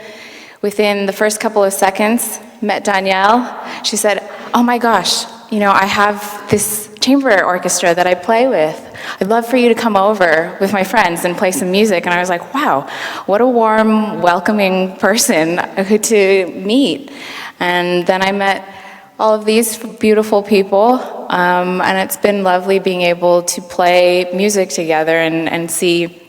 Within the first couple of seconds, met Danielle. She said, "Oh my gosh, I have this chamber orchestra that I play with. I'd love for you to come over with my friends and play some music." And I was like, wow, what a warm, welcoming person to meet. And then I met all of these beautiful people, and it's been lovely being able to play music together and see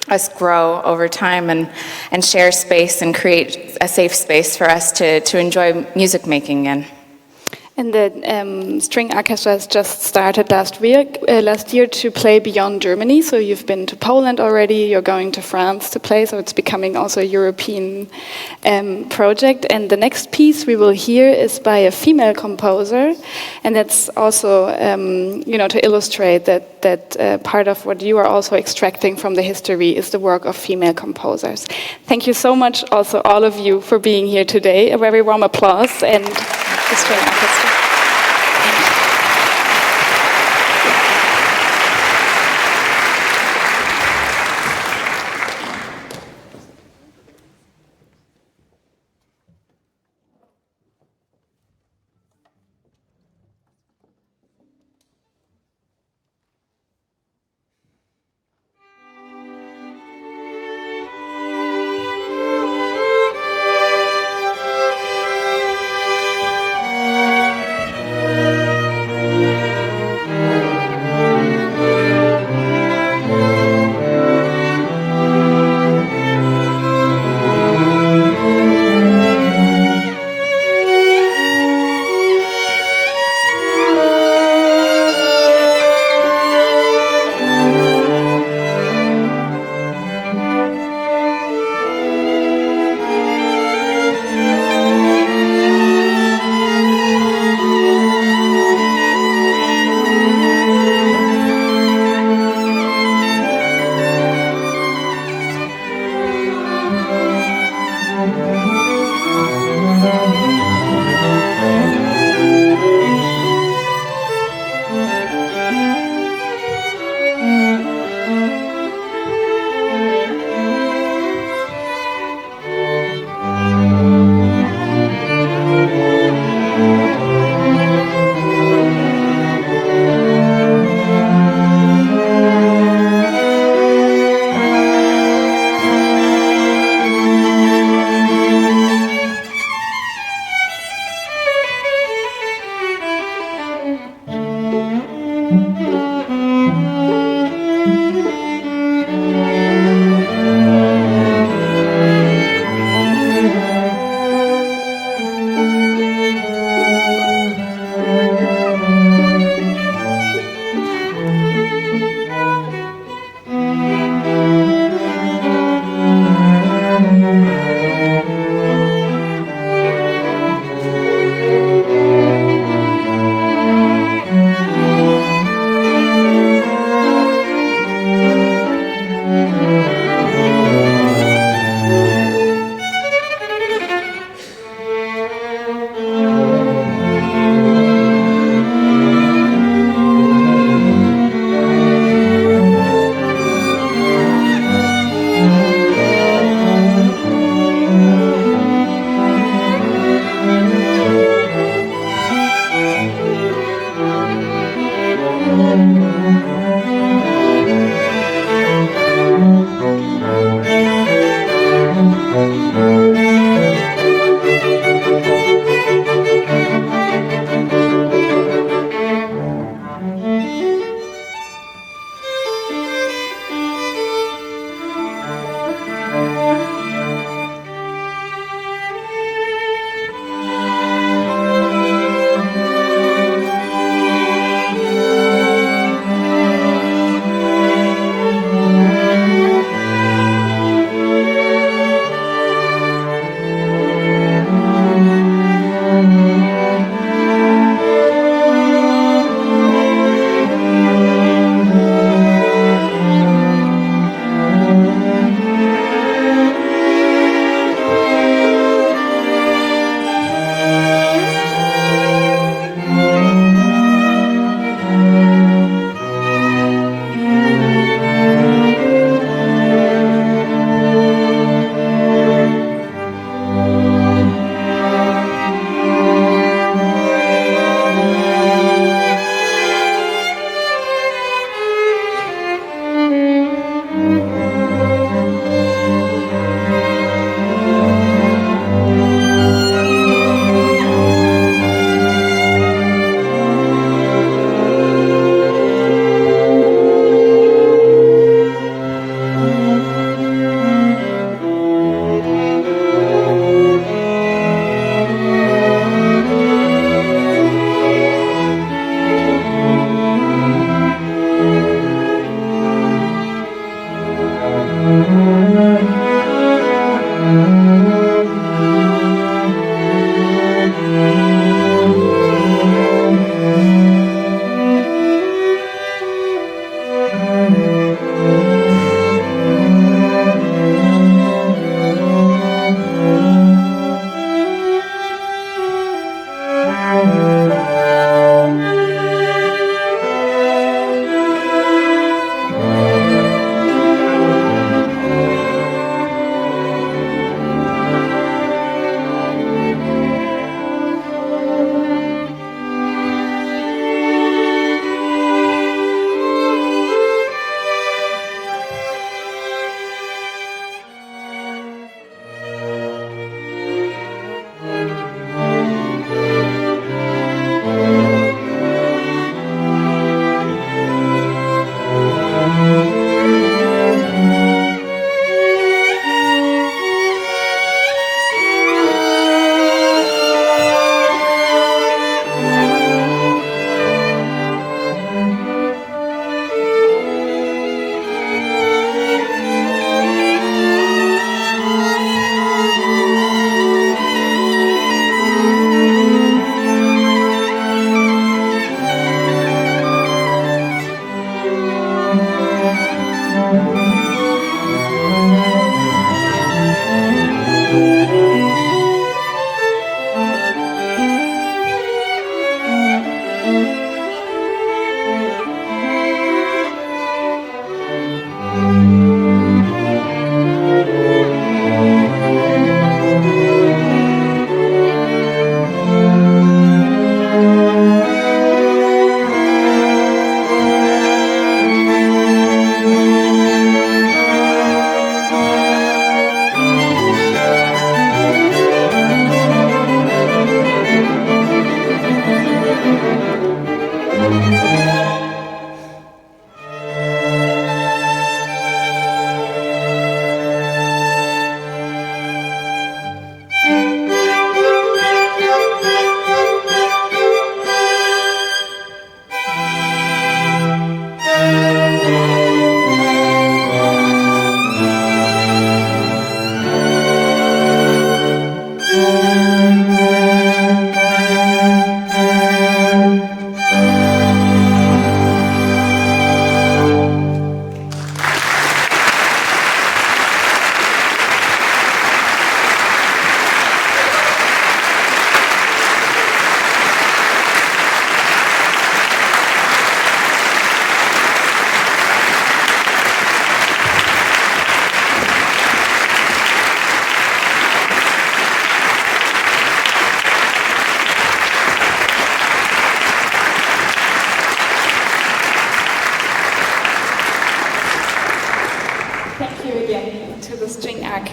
us grow over time and share space and create a safe space for us to enjoy music making in. And the string orchestra has just started last year to play beyond Germany. So you've been to Poland already, you're going to France to play, so it's becoming also a European project. And the next piece we will hear is by a female composer, and that's also, to illustrate that part of what you are also extracting from the history is the work of female composers. Thank you so much also all of you for being here today. A very warm applause and the string orchestra.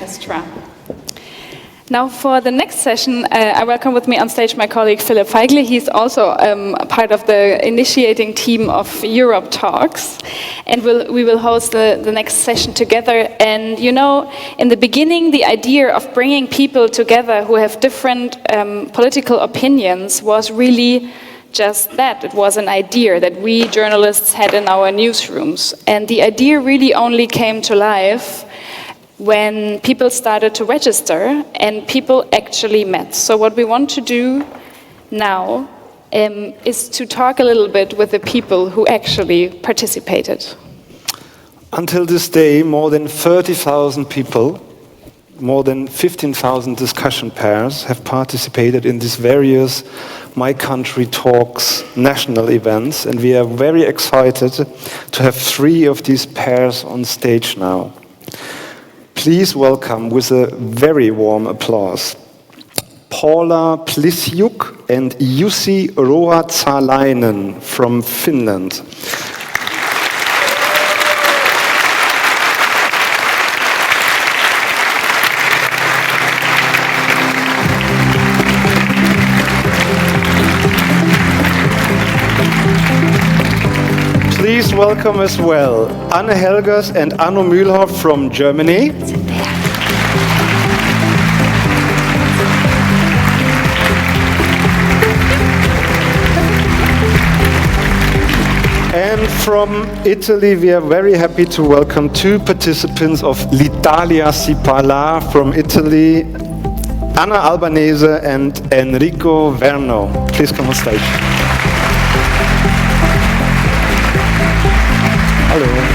Orchestra. Now for the next session, I welcome with me on stage my colleague Philipp Feigle. He's also part of the initiating team of Europe Talks. And we will host the next session together. And you know, in the beginning, the idea of bringing people together who have different political opinions was really just that. It was an idea that we journalists had in our newsrooms. And the idea really only came to life when people started to register and people actually met. So what we want to do now is to talk a little bit with the people who actually participated. Until this day, more than 30,000 people, more than 15,000 discussion pairs have participated in these various My Country Talks national events, and we are very excited to have 3 of these pairs on stage now. Please welcome with a very warm applause Paula Plisiuk and Jussi Ruotsalainen from Finland. Please welcome as well Anne Helgers and Anno Mühlhoff from Germany. And from Italy, we are very happy to welcome two participants of l'Italia si parla from Italy, Anna Albanese and Enrico Verno. Please come on stage. Hello.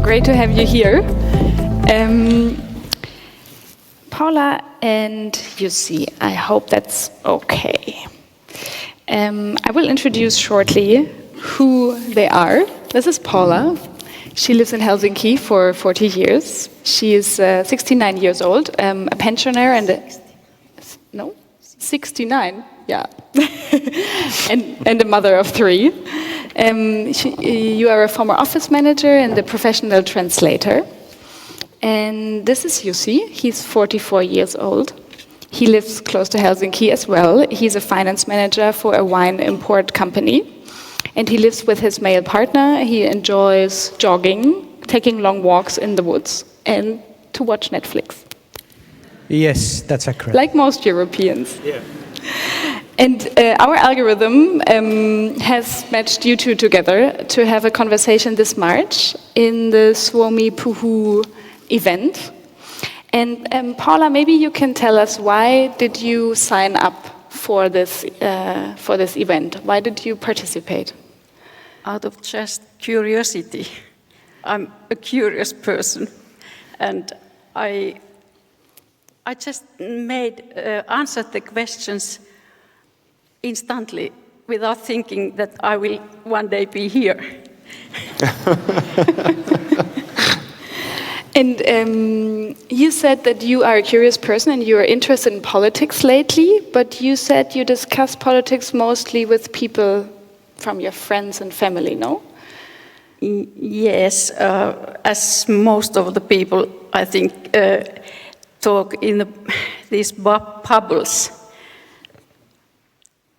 Great to have you here. Paula and Jussi, I hope that's okay. I will introduce shortly who they are. This is Paula. She lives in Helsinki for 40 years. She is 69 years old, a pensioner and no, 69, yeah, and a mother of 3. You are a former office manager and a professional translator. And this is Jussi. He's 44 years old. He lives close to Helsinki as well. He's a finance manager for a wine import company. And he lives with his male partner. He enjoys jogging, taking long walks in the woods, and to watch Netflix. Yes, that's accurate. Like most Europeans. Yeah. And our algorithm has matched you two together to have a conversation this March in the Suomi Puhuu event. And Paula, maybe you can tell us, why did you sign up for this event? Why did you participate? Out of just curiosity. I'm a curious person, and I just answered the questions instantly, without thinking that I will one day be here. And you said that you are a curious person and you are interested in politics lately, but you said you discuss politics mostly with people from your friends and family, no? Yes, as most of the people, I think, talk in these bubbles.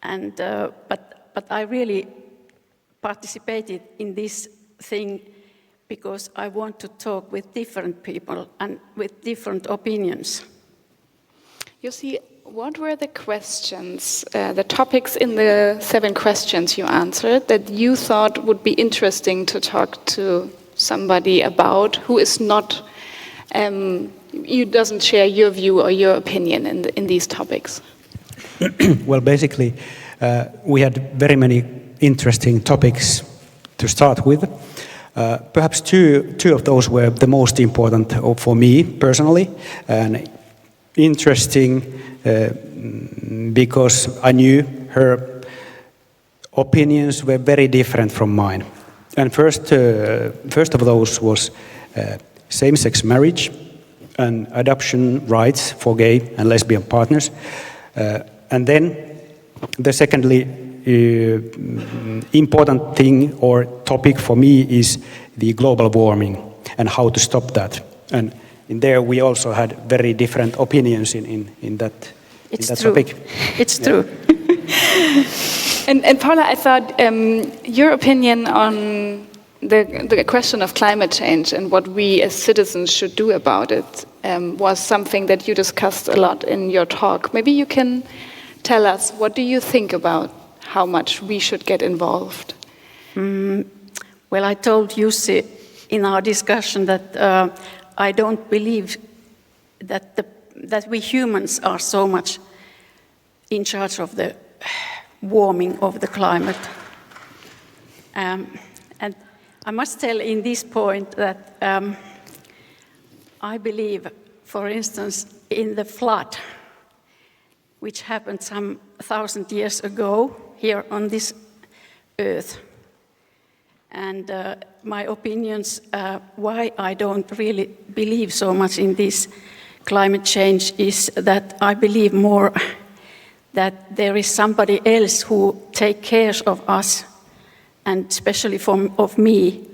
And but I really participated in this thing because I want to talk with different people and with different opinions. Jussi, what were the questions, the topics in the 7 questions you answered that you thought would be interesting to talk to somebody about who is not, who doesn't share your view or your opinion in these topics? Well, basically, we had very many interesting topics to start with. Perhaps two of those were the most important for me personally, and interesting because I knew her opinions were very different from mine. And first of those was same-sex marriage and adoption rights for gay and lesbian partners. And then the secondly important thing or topic for me is the global warming and how to stop that. And in there we also had very different opinions in that topic. It's true. And Paula, I thought your opinion on the question of climate change and what we as citizens should do about it was something that you discussed a lot in your talk. Maybe you can tell us, what do you think about how much we should get involved? Well, I told Jussi in our discussion that I don't believe that we humans are so much in charge of the warming of the climate. And I must tell in this point that I believe, for instance, in the flood, which happened some 1,000 years ago here on this earth. And my opinions, why I don't really believe so much in this climate change is that I believe more that there is somebody else who takes care of us, and especially of me.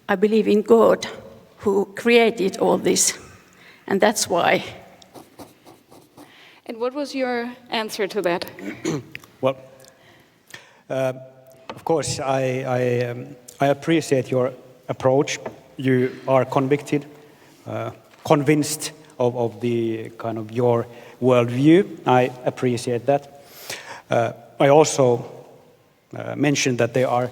I believe in God who created all this, and that's why. And what was your answer to that? Well, of course, I appreciate your approach, you are convinced of the kind of your worldview. I appreciate that. I also mentioned that there are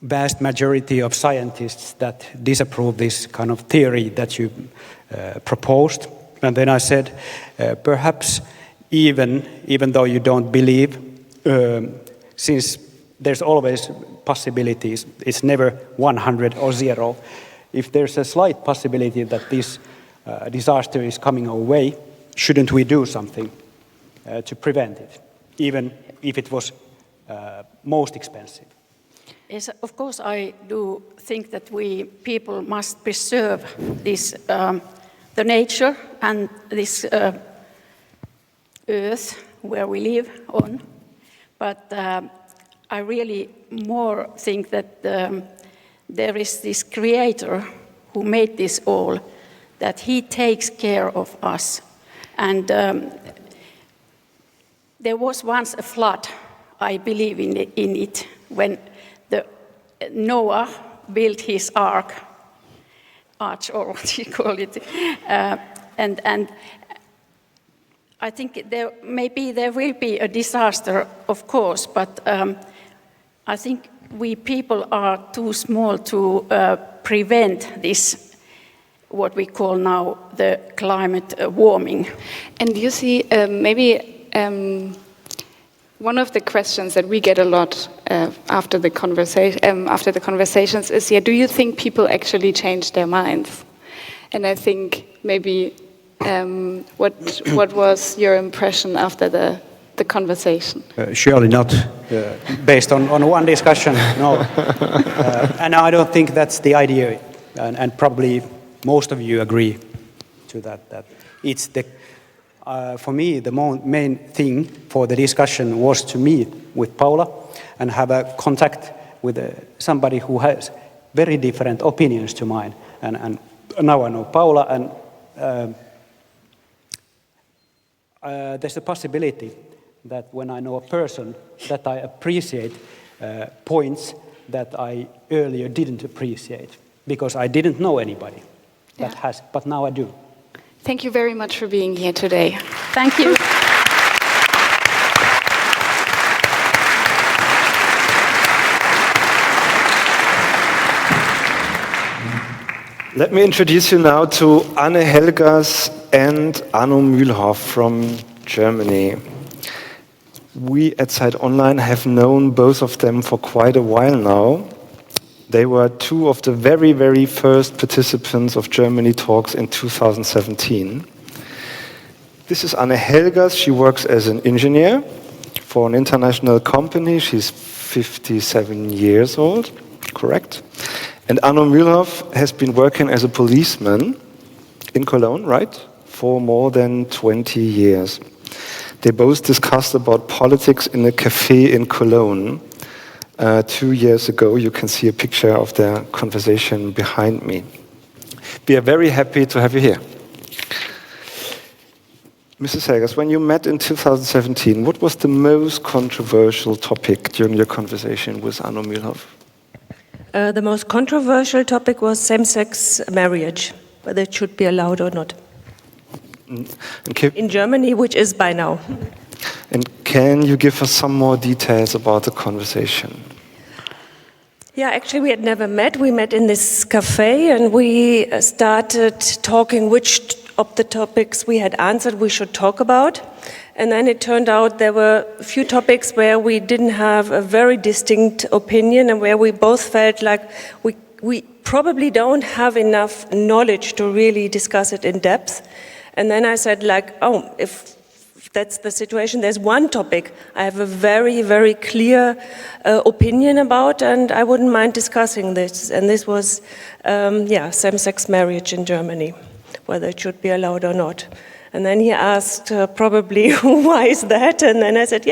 vast majority of scientists that disapprove this kind of theory that you proposed. And then I said, perhaps even though you don't believe, since there's always possibilities, it's never 100 or 0. If there's a slight possibility that this disaster is coming our way, shouldn't we do something to prevent it, even if it was most expensive? Yes, of course, I do think that we people must preserve this, the nature and this earth where we live on. But I really more think that there is this creator who made this all, that he takes care of us. And there was once a flood, I believe in it, when Noah built his arch, or what you call it, and I think there will be a disaster, of course, but I think we people are too small to prevent this, what we call now the climate warming. And you see, maybe one of the questions that we get a lot after the conversations is, do you think people actually change their minds? And I think maybe what was your impression after the conversation? Surely not based on one discussion. No, and I don't think that's the idea, and probably most of you agree to that. That it's the. For me, the main thing for the discussion was to meet with Paula and have a contact with somebody who has very different opinions to mine. And now I know Paula, and there's a possibility that when I know a person, that I appreciate points that I earlier didn't appreciate, because I didn't know anybody that has, but now I do. Thank you very much for being here today. Thank you. Let me introduce you now to Anne Helgers and Arno Mühlhoff from Germany. We at ZEIT-ONLINE have known both of them for quite a while now. They were two of the very, very first participants of Germany Talks in 2017. This is Anne Helgers. She works as an engineer for an international company. She's 57 years old, correct? And Arno Mühlhoff has been working as a policeman in Cologne, right? For more than 20 years. They both discussed about politics in a cafe in Cologne. 2 years ago, you can see a picture of their conversation behind me. We are very happy to have you here. Mrs. Helgers, when you met in 2017, what was the most controversial topic during your conversation with Arno Mühlhoff? The most controversial topic was same-sex marriage, whether it should be allowed or not. In Germany, which is by now. And can you give us some more details about the conversation? Yeah, actually we had never met. We met in this cafe and we started talking which of the topics we had answered we should talk about. And then it turned out there were a few topics where we didn't have a very distinct opinion and where we both felt like we probably don't have enough knowledge to really discuss it in depth. And then I said, like, oh, if that's the situation, there's one topic I have a very, very clear opinion about, and I wouldn't mind discussing this. And this was, same-sex marriage in Germany, whether it should be allowed or not. And then he asked probably, why is that? And then I said,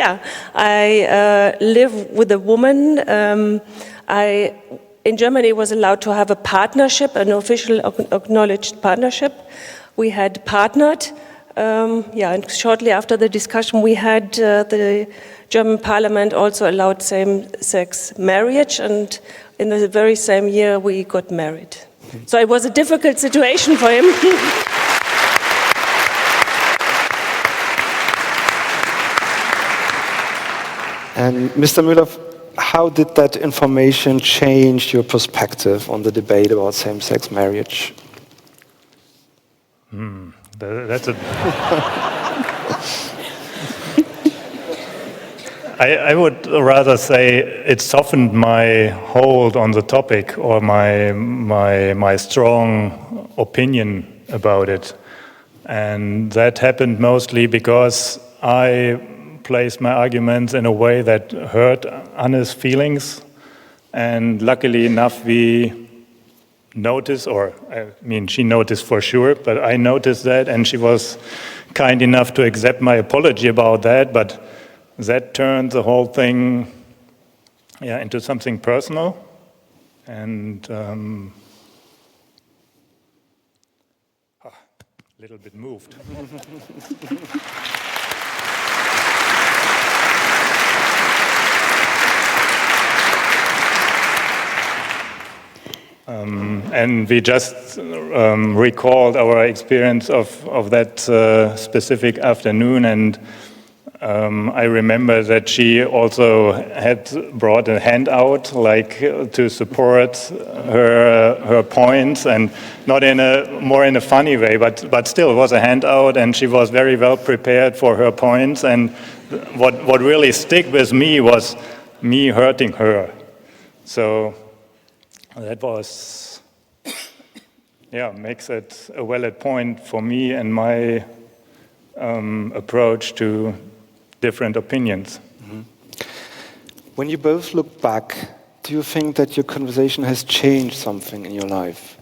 I live with a woman. In Germany, was allowed to have a partnership, an official acknowledged partnership. We had partnered And shortly after the discussion we had, the German Parliament also allowed same-sex marriage, and in the very same year we got married. So it was a difficult situation for him. And Mr. Müller, how did that information change your perspective on the debate about same-sex marriage? That's a... I would rather say it softened my hold on the topic, or my strong opinion about it. And that happened mostly because I placed my arguments in a way that hurt Anne's feelings. And luckily enough, we noticed, or I mean, she noticed for sure, but I noticed that, and she was kind enough to accept my apology about that. But that turned the whole thing into something personal, and a little bit moved. And we just recalled our experience of that specific afternoon, and I remember that she also had brought a handout, like to support her points, and not more in a funny way, but still was a handout, and she was very well prepared for her points. And what really stuck with me was me hurting her. So that was, makes it a valid point for me and my approach to different opinions. Mm-hmm. When you both look back, do you think that your conversation has changed something in your life?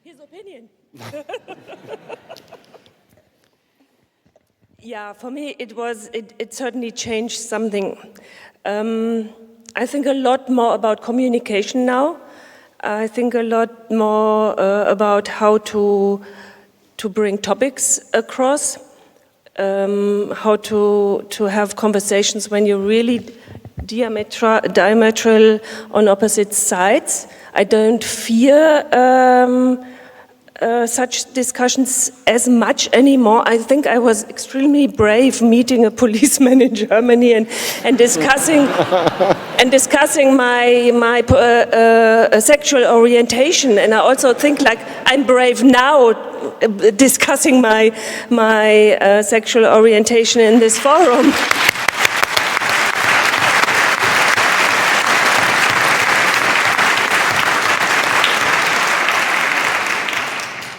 His opinion. Yeah, for me it certainly changed something. I think a lot more about communication now. I think a lot more about how to bring topics across, how to have conversations when you're really diametral on opposite sides. I don't fear such discussions as much anymore. I think I was extremely brave meeting a policeman in Germany and discussing my sexual orientation. And I also think like I'm brave now discussing my sexual orientation in this forum.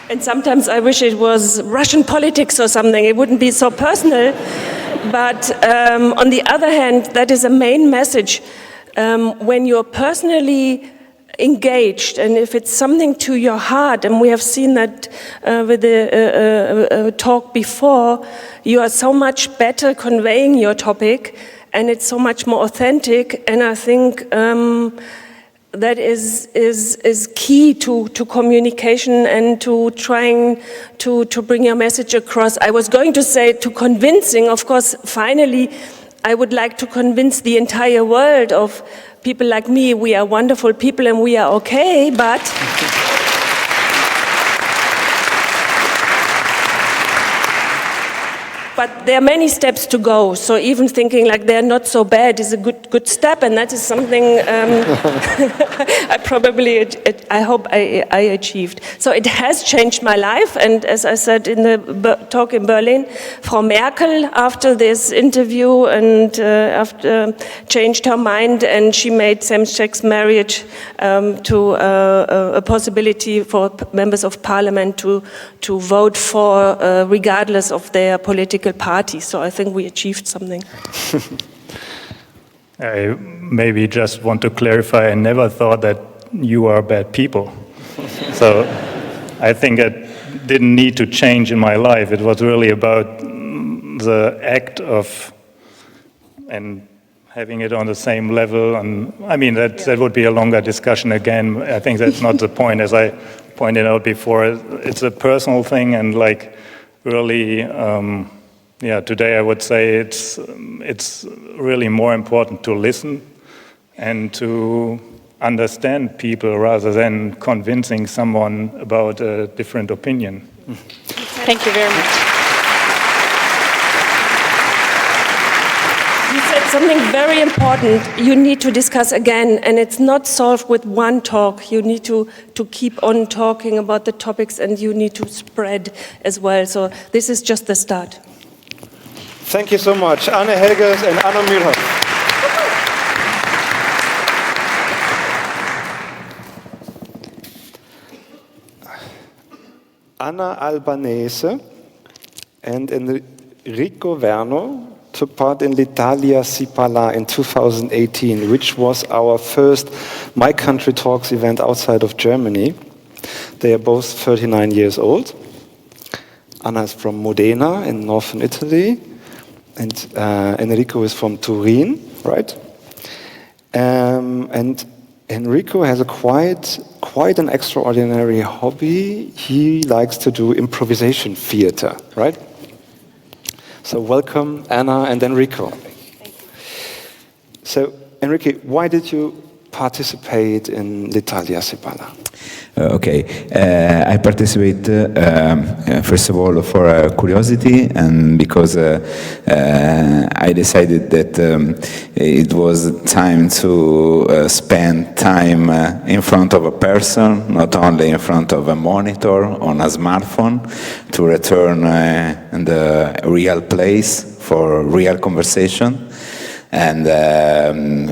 And sometimes I wish it was Russian politics or something. It wouldn't be so personal. But on the other hand, that is a main message. When you're personally engaged, and if it's something to your heart, and we have seen that with the talk before, you are so much better conveying your topic, and it's so much more authentic. And I think that is key to communication and to trying to bring your message across. I was going to say to convincing, of course, finally, I would like to convince the entire world of people like me. We are wonderful people and we are okay, but there are many steps to go. So even thinking like they're not so bad is a good step, and that is something I hope I achieved. So it has changed my life, and as I said in the talk in Berlin, Frau Merkel, after this interview, and after changed her mind, and she made same-sex marriage to a possibility for members of parliament to vote for, regardless of their political party. So I think we achieved something. I maybe just want to clarify, I never thought that you are bad people. So I think it didn't need to change in my life. It was really about the act of and having it on the same level. And I mean, that would be a longer discussion again. I think that's not the point. As I pointed out before, it's a personal thing, and like really, today I would say it's really more important to listen and to understand people rather than convincing someone about a different opinion. Thank you very much. You said something very important you need to discuss again, and it's not solved with one talk. You need to keep on talking about the topics, and you need to spread as well. So this is just the start. Thank you so much, Anne Helgers and Anna Mühlhoff. Anna Albanese and Enrico Verno took part in l'Italia si parla in 2018, which was our first My Country Talks event outside of Germany. They are both 39 years old. Anna is from Modena in northern Italy, and Enrico is from Turin, right? And Enrico has a quite an extraordinary hobby. He likes to do improvisation theater, right? So welcome, Anna and Enrico. So, Enrico, why did you participate in l'Italia si parla? I participate first of all for curiosity, and because I decided that it was time to spend time in front of a person, not only in front of a monitor on a smartphone, to return in the real place for real conversation and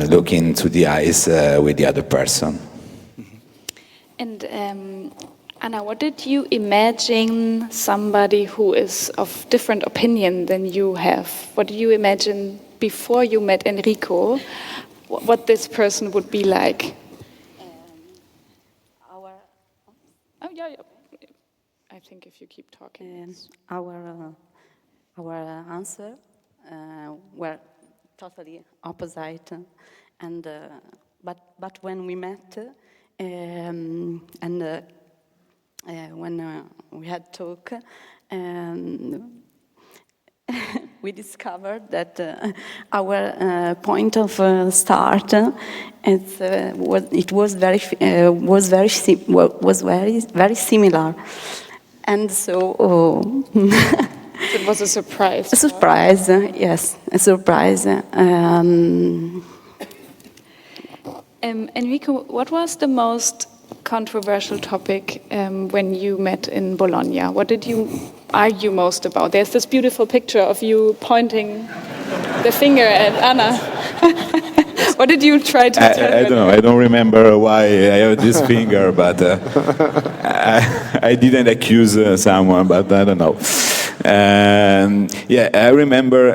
look into the eyes with the other person. And Anna, what did you imagine somebody who is of different opinion than you have? What did you imagine before you met Enrico, what this person would be like? I think if you keep talking. Our answer were totally opposite, and but when we met. And when we had talk, we discovered that our point of start was very similar, and so it was a surprise. A surprise, yes, a surprise. Enrico, what was the most controversial topic when you met in Bologna? What did you argue most about? There's this beautiful picture of you pointing the finger at Anna. What did you try to tell her? I don't know. I don't remember why I have this finger, but I didn't accuse someone, but I don't know. I remember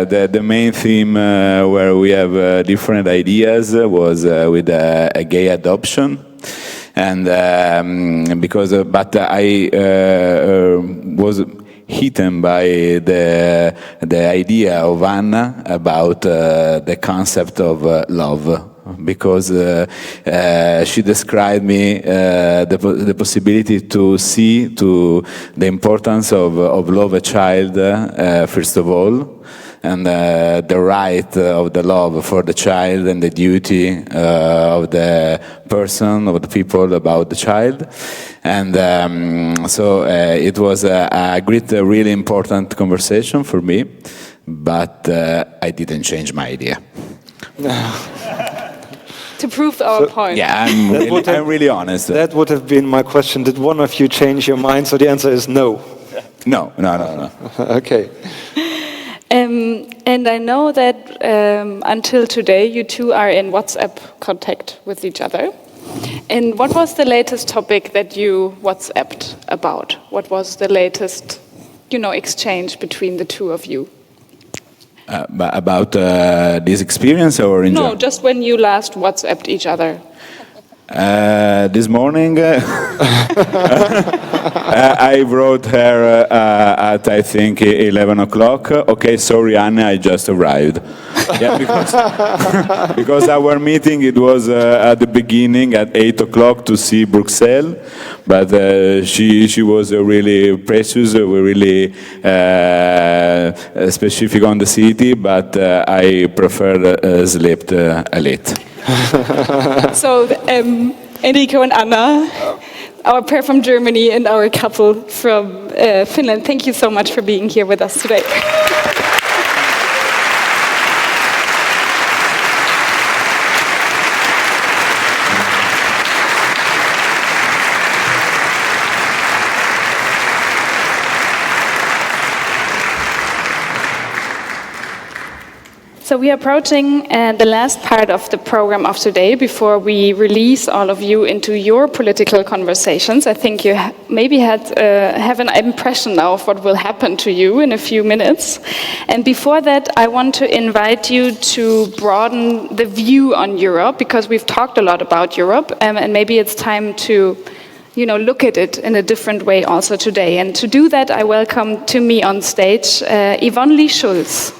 the main theme where we have different ideas was with a gay adoption, and but I was hidden by the idea of Anna about the concept of love. Because she described me the possibility to see to the importance of love a child first of all, and the right of the love for the child and the duty of the person, of the people about the child. And so it was a great, really important conversation for me, but I didn't change my idea. To prove our point. Yeah, I'm really honest. That would have been my question. Did one of you change your mind? So the answer is no. No. Okay. And I know that until today, you two are in WhatsApp contact with each other. And what was the latest topic that you WhatsApped about? What was the latest, exchange between the two of you? About this experience or in No, just when you last WhatsApped each other. This morning. I wrote her at, I think, 11 o'clock. Okay, sorry, Anne, I just arrived. Yeah, because our meeting, it was at the beginning at 8 o'clock to see Brussels, but she was really precious, really specific on the city, but I preferred slept late. So, Enrico and Anna, our pair from Germany and our couple from Finland, thank you so much for being here with us today. So we are approaching the last part of the program of today before we release all of you into your political conversations. I think you maybe have an impression now of what will happen to you in a few minutes. And before that, I want to invite you to broaden the view on Europe, because we've talked a lot about Europe, and maybe it's time to look at it in a different way also today. And to do that, I welcome to me on stage Yvonne Lee Schulz.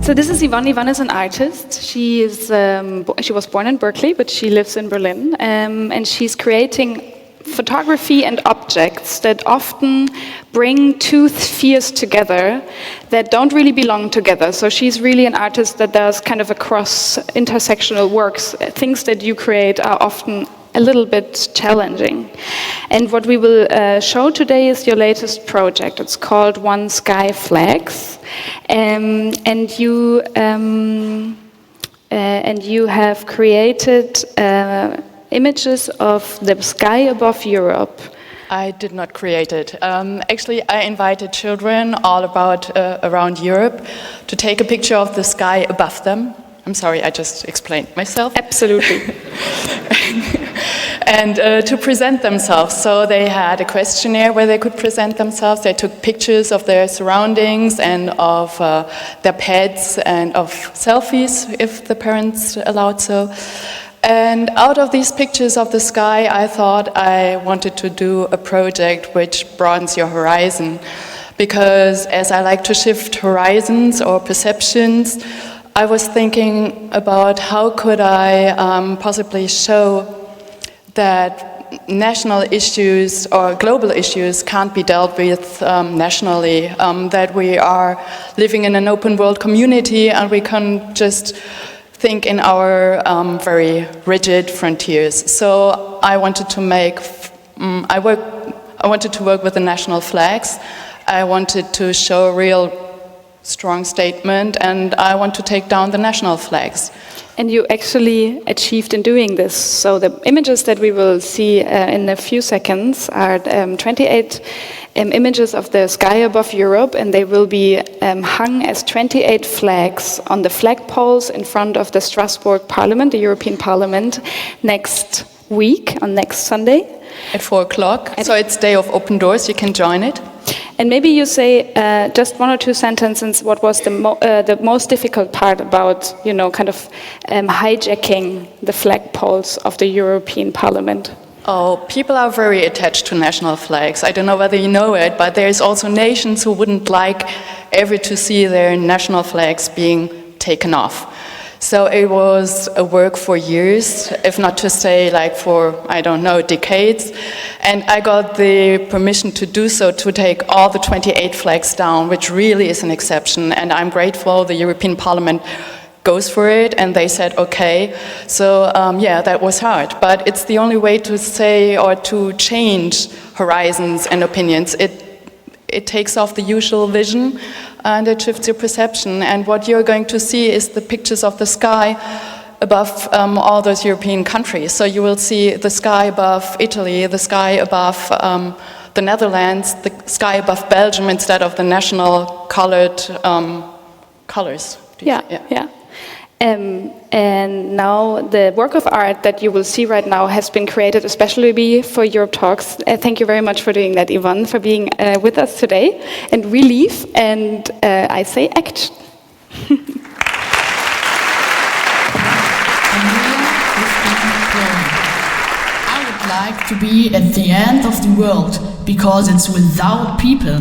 So this is Yvonne. Yvonne is an artist. She was born in Berkeley, but she lives in Berlin, and she's creating photography and objects that often bring two spheres together that don't really belong together. So she's really an artist that does kind of across intersectional works. Things that you create are often a little bit challenging. And what we will show today is your latest project. It's called One Sky Flags. And you have created images of the sky above Europe. I did not create it. Actually, I invited children all around Europe to take a picture of the sky above them. I'm sorry, I just explained myself. Absolutely. And to present themselves. So they had a questionnaire where they could present themselves. They took pictures of their surroundings and of their pets and of selfies, if the parents allowed so. And out of these pictures of the sky, I thought I wanted to do a project which broadens your horizon. Because as I like to shift horizons or perceptions, I was thinking about how could I possibly show that national issues or global issues can't be dealt with nationally, that we are living in an open world community and we can just think in our very rigid frontiers. So I wanted to I wanted to work with the national flags. I wanted to show a real strong statement, and I want to take down the national flags. And you actually achieved in doing this. So the images that we will see in a few seconds are 28 images of the sky above Europe, and they will be hung as 28 flags on the flagpoles in front of the Strasbourg Parliament, the European Parliament, next week, on next Sunday. At 4 o'clock. So it's Day of Open Doors, you can join it. And maybe you say just one or two sentences, what was the most difficult part about, kind of hijacking the flagpoles of the European Parliament? Oh, people are very attached to national flags. I don't know whether you know it, but there's also nations who wouldn't like ever to see their national flags being taken off. So it was a work for years, if not to say like for, I don't know, decades. And I got the permission to do so, to take all the 28 flags down, which really is an exception. And I'm grateful the European Parliament goes for it, and they said, okay. So yeah, that was hard. But it's the only way to say or to change horizons and opinions. It takes off the usual vision and it shifts your perception. And what you're going to see is the pictures of the sky above all those European countries. So you will see the sky above Italy, the sky above the Netherlands, the sky above Belgium instead of the national colored colors. Yeah. And now the work of art that you will see right now has been created especially for your talks. Thank you very much for doing that, Yvonne, for being with us today. And we leave, and I say act. I would like to be at the end of the world, because it's without people.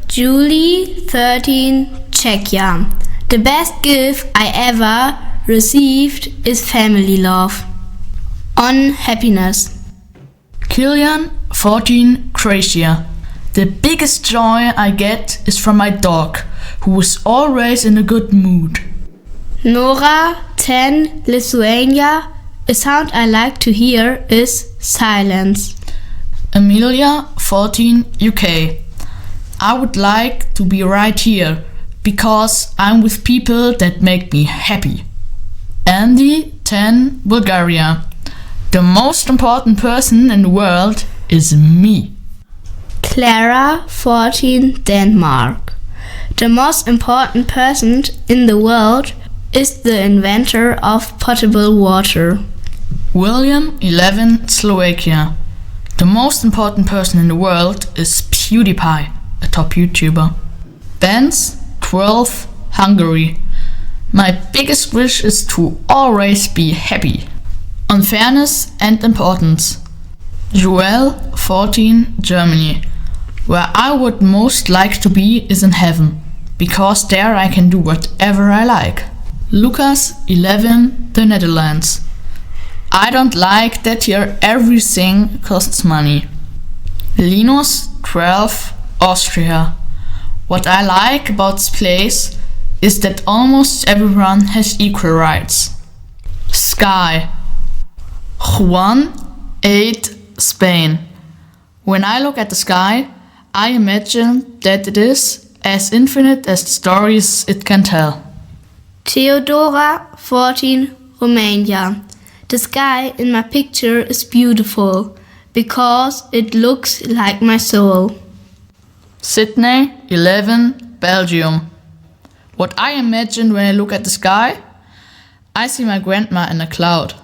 Julie, 13, Czechia. The best gift I ever received is family love. On happiness. Kilian, 14, Croatia. The biggest joy I get is from my dog, who is always in a good mood. Nora, 10, Lithuania. A sound I like to hear is silence. Amelia, 14, UK. I would like to be right here, because I'm with people that make me happy. Andy, 10, Bulgaria. The most important person in the world is me. Clara, 14, Denmark. The most important person in the world is the inventor of potable water. William, 11, Slovakia. The most important person in the world is PewDiePie, a top YouTuber. Benz, 12, Hungary. My biggest wish is to always be happy. On fairness and importance. Joel, 14, Germany. Where I would most like to be is in heaven, because there I can do whatever I like. Lucas, 11, the Netherlands. I don't like that here everything costs money. Linus, 12, Austria. What I like about this place is that almost everyone has equal rights. Sky. Juan, 8, Spain. When I look at the sky, I imagine that it is as infinite as the stories it can tell. Theodora, 14, Romania. The sky in my picture is beautiful because it looks like my soul. Sydney, 11, Belgium. What I imagine when I look at the sky? I see my grandma in a cloud.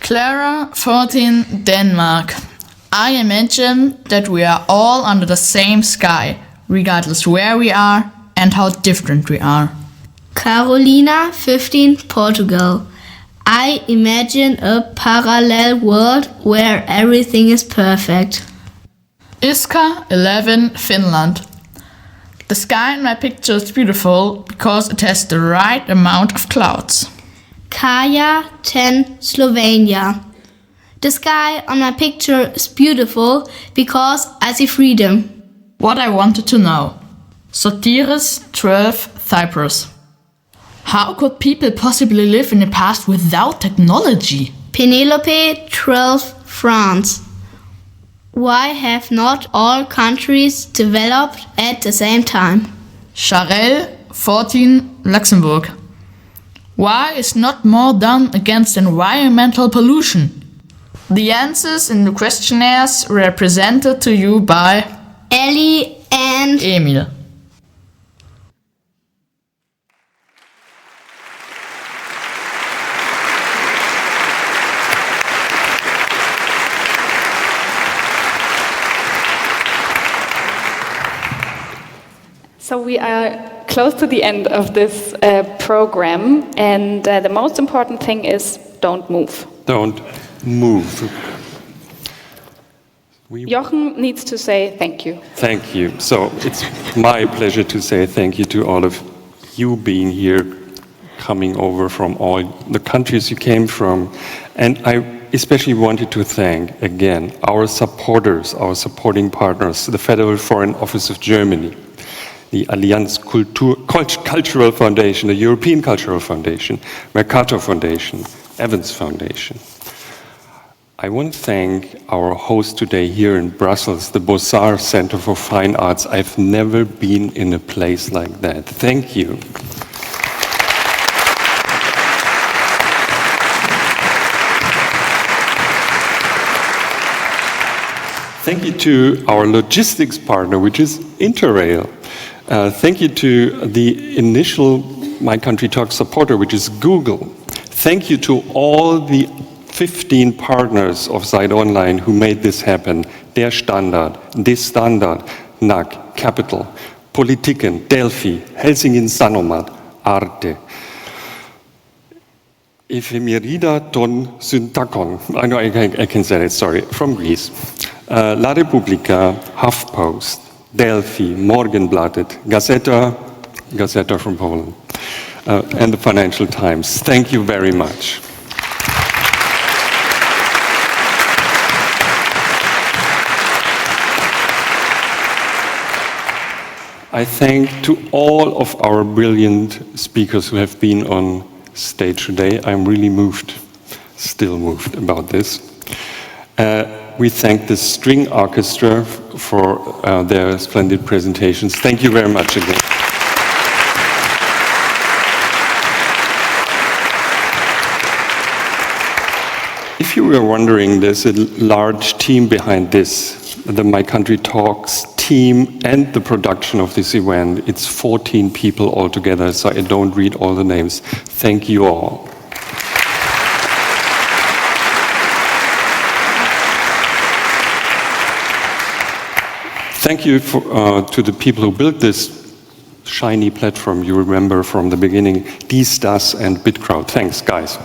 Clara, 14, Denmark. I imagine that we are all under the same sky, regardless where we are and how different we are. Carolina, 15, Portugal. I imagine a parallel world where everything is perfect. Iska, 11, Finland. The sky in my picture is beautiful because it has the right amount of clouds. Kaya, 10, Slovenia. The sky on my picture is beautiful because I see freedom. What I wanted to know. Sotiris, 12, Cyprus. How could people possibly live in the past without technology? Penelope, 12, France. Why have not all countries developed at the same time? Charel, 14, Luxembourg. Why is not more done against environmental pollution? The answers in the questionnaires were presented to you by Ellie and Emil. So we are close to the end of this program, and the most important thing is don't move. Don't move. Jochen needs to say thank you. Thank you. So it's my pleasure to say thank you to all of you being here, coming over from all the countries you came from. And I especially wanted to thank, again, our supporters, our supporting partners, the Federal Foreign Office of Germany, the Allianz Cultural Foundation, the European Cultural Foundation, Mercator Foundation, Evans Foundation. I want to thank our host today here in Brussels, the Beaux-arts Center for Fine Arts. I've never been in a place like that. Thank you. Thank you to our logistics partner, which is Interrail. Thank you to the initial My Country Talks supporter, which is Google. Thank you to all the 15 partners of ZEIT-ONLINE who made this happen. Der Standard, De Standard, NAC, Capital, Politiken, Delphi, Helsingin Sanomat, Arte. Ephemerida ton syntakon. I know I can say it, sorry, from Greece. La Repubblica, HuffPost, Delphi, Morgenbladet, Gazeta from Poland, and the Financial Times. Thank you very much. I thank to all of our brilliant speakers who have been on stage today. I'm really moved, still moved about this. We thank the string orchestra for their splendid presentations. Thank you very much again. If you were wondering, there's a large team behind this, the My Country Talks team and the production of this event. It's 14 people altogether, so I don't read all the names. Thank you all. Thank you to the people who built this shiny platform you remember from the beginning, Dies, Das and BitCrowd. Thanks, guys.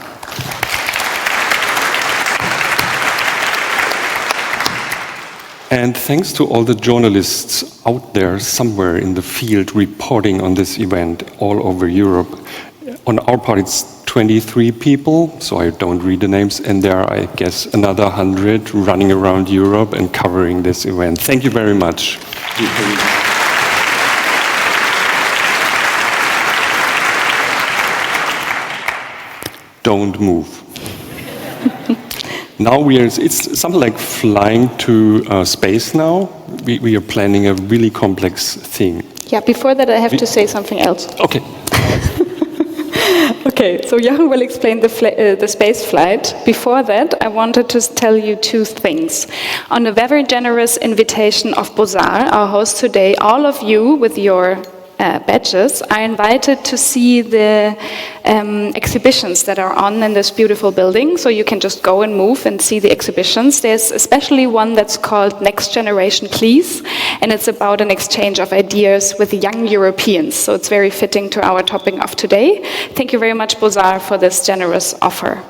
And thanks to all the journalists out there somewhere in the field reporting on this event all over Europe. On our part, it's 23 people, so I don't read the names, and there are, I guess, another 100 running around Europe and covering this event. Thank you very much. Don't move. Now it's something like flying to space now. We are planning a really complex thing. Yeah, before that I have to say something else. Okay. Okay, so Jochen will explain the space flight. Before that, I wanted to tell you two things. On a very generous invitation of beaux-arts, our host today, all of you with your badges are invited to see the exhibitions that are on in this beautiful building. So you can just go and move and see the exhibitions. There's especially one that's called Next Generation Please, and it's about an exchange of ideas with young Europeans. So it's very fitting to our topic of today. Thank you very much, beaux-arts, for this generous offer.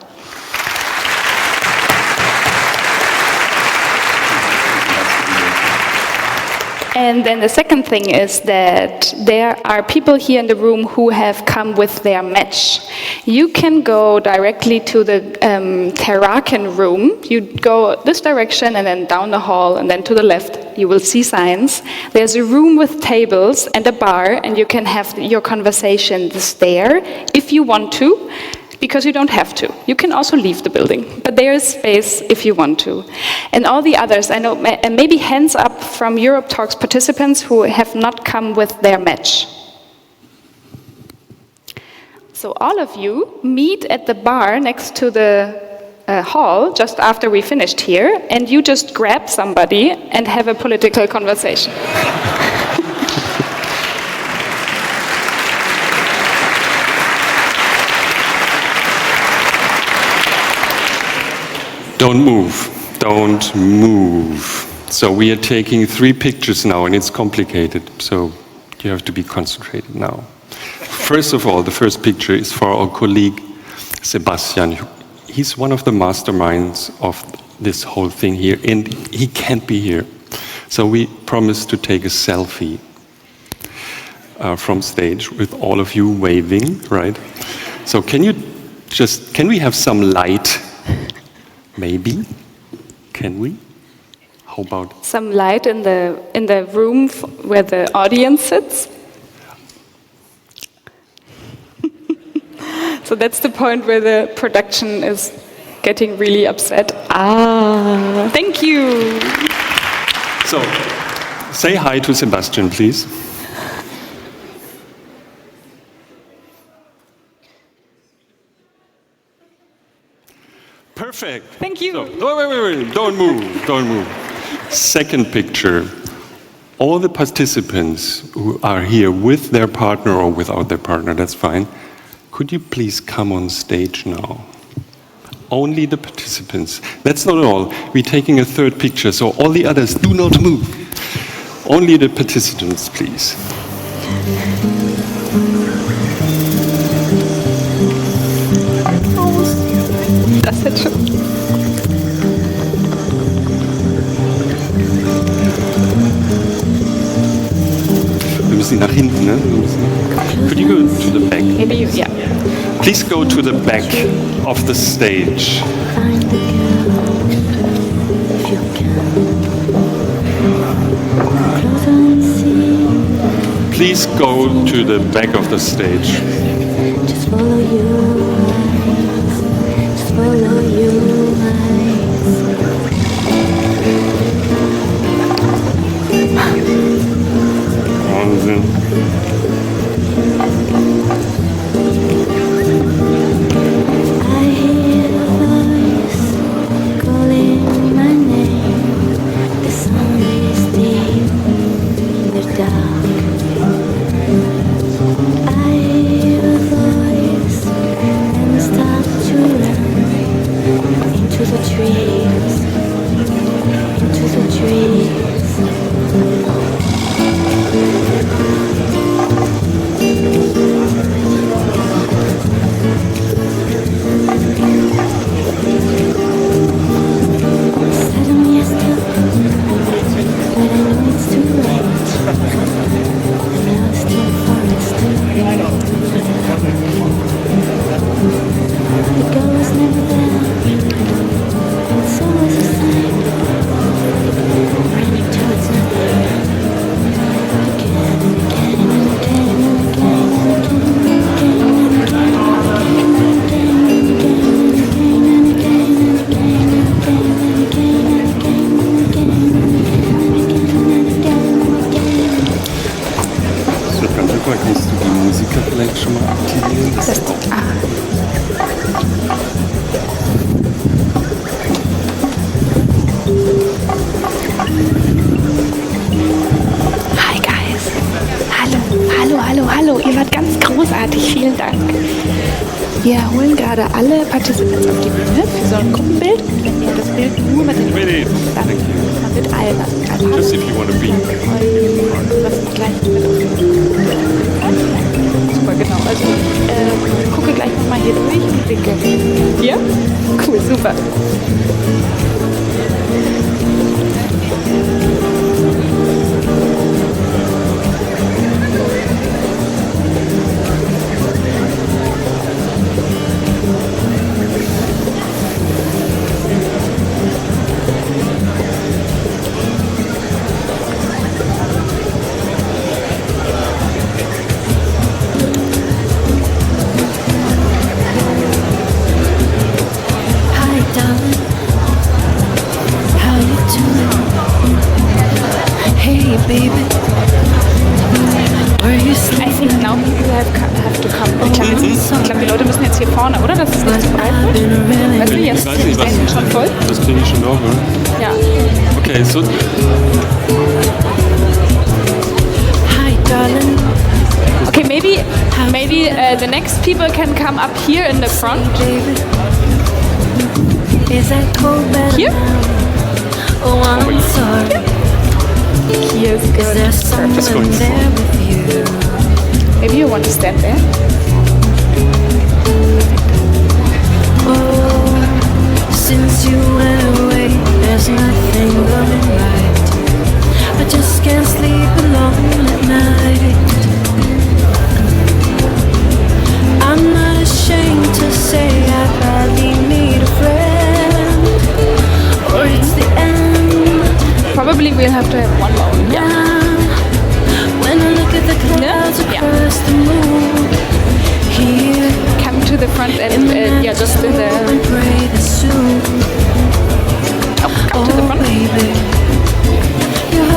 And then the second thing is that there are people here in the room who have come with their match. You can go directly to the Terraken room. You go this direction and then down the hall and then to the left. You will see signs. There's a room with tables and a bar, and you can have your conversations there if you want to. Because you don't have to. You can also leave the building, but there is space if you want to. And all the others, I know, and maybe hands up from Europe Talks participants who have not come with their match. So all of you meet at the bar next to the hall just after we finished here, and you just grab somebody and have a political conversation. Don't move, don't move. So we are taking 3 pictures now, and it's complicated, so you have to be concentrated now. First of all, the first picture is for our colleague Sebastian. He's one of the masterminds of this whole thing here, and he can't be here. So we promised to take a selfie from stage with all of you waving, right? So can we have some light? Maybe? Can we? How about some light in the room where the audience sits? So that's the point where the production is getting really upset. Thank you. So, say hi to Sebastian, please. Perfect. Thank you. So, wait, don't move. Second picture. all the participants who are here with their partner or without their partner, that's fine. Could you please come on stage now? Only the participants. That's not all. We're taking a third picture, so all the others do not move. Only the participants, please. Das jetzt schon. Wir müssen nach hinten, ne? Could you go to the back? Maybe you, yeah. Please go to the back of the stage. Please go to the back of the stage. Just follow your eyes. Just follow your eyes. Wahnsinn. I hear a voice calling my name. The sound is deep in the dark. I hear a voice and start to run into the trees, into the trees. Suddenly I stop, but I know it's too late. I'm lost in the forest. The girl was never there, and it's always the same. Running towards nothing, again and again and again and again and again and again and again and Das wird ganz super. Kannst du die Musiker vielleicht schon mal aktivieren? Das ist Hi guys. Hallo. Ihr wart ganz großartig. Vielen Dank. Wir holen gerade alle Participants auf die Bühne für so ein Gruppenbild. Wenn ihr das Bild nur mit den dann mit allen. Just if you want to be. Was gleich mit auf die Bühne. Super, genau. Also gucke gleich nochmal hier durch und blicke. Ja? Cool, super. Ich glaube, die Leute müssen jetzt hier vorne, oder? Das ist nicht zu breit wird. Weißt du, jetzt ist die schon voll. Das kriege ich schon auch, oder? Ja. Okay, so. Okay, maybe the next people can come up here in the front. Here? Oh, I'm sorry. Here is good. Maybe you want to stand there. Since you went away, there's nothing going right. I just can't sleep alone at night. I'm not ashamed to say I badly need a friend, or it's the end. Probably we'll have to have one more. Yeah. When I look at the clouds across the moon, here, come to the front and yeah, just in the. Oh, come to the front.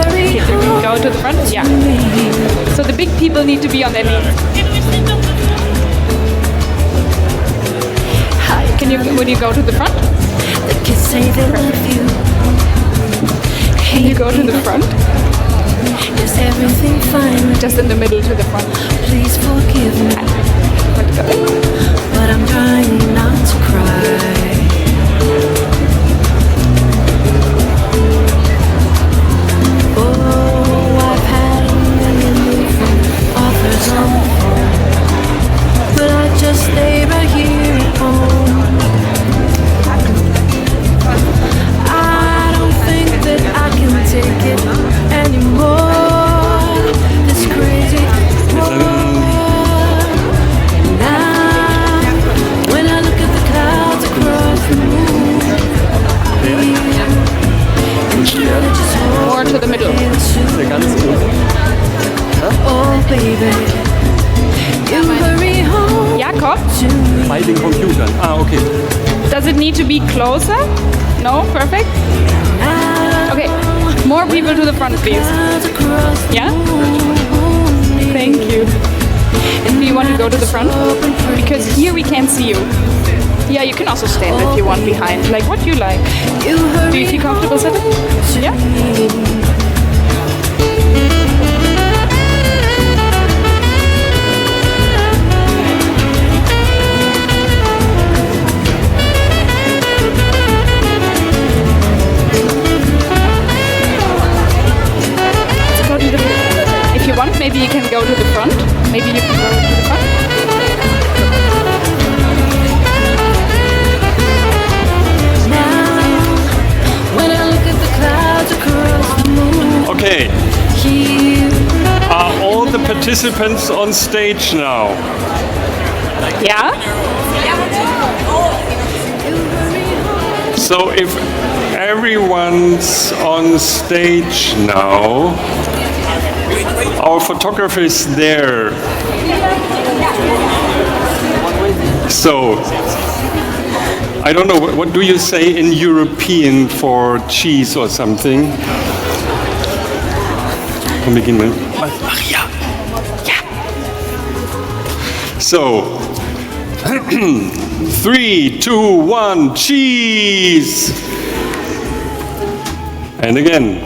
Okay, so we go to the front. Yeah. So the big people need to be on their knees. Would you go to the front? The kids say they love you. Can you go to the front? Is everything fine? Just in the middle to the front. Please forgive me. But I'm trying not to cry. Oh, I've had a million different offers on the phone, but I just stay right here at home. I don't think that I can take it anymore. This crazy world. Now, when I look at the clouds across the moon, More to the middle. Oh, baby, you hurry home. Jakob? Bei den Computern. Ah, okay. Does it need to be closer? No? Perfect? Okay. More people to the front, please. Yeah? Thank you. And do you want to go to the front? Because here we can't see you. Yeah, you can also stand if you want behind. Like what you like. Do you feel comfortable sitting? Yeah? If you want, maybe you can go to the front. Maybe you can go to the front. Okay. Are all the participants on stage now? Yeah? So if everyone's on stage now, our photographer is there. So, I don't know, what do you say in European for cheese or something? Komm, wir gehen mal. Ach ja. Ja. So, 3, 2, 1, cheese! And again.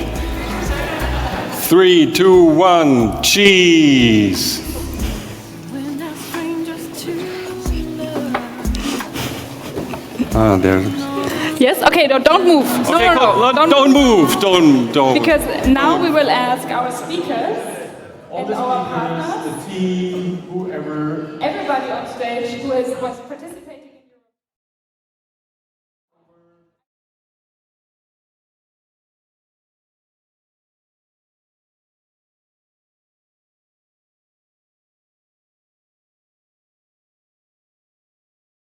3, 2, 1, cheese! Ah, there. Yes? Okay, no, don't move. No, Okay, no, no. don't move. Don't. Because now we will ask our speakers and our partners, the team, whoever. everybody on stage who was participating.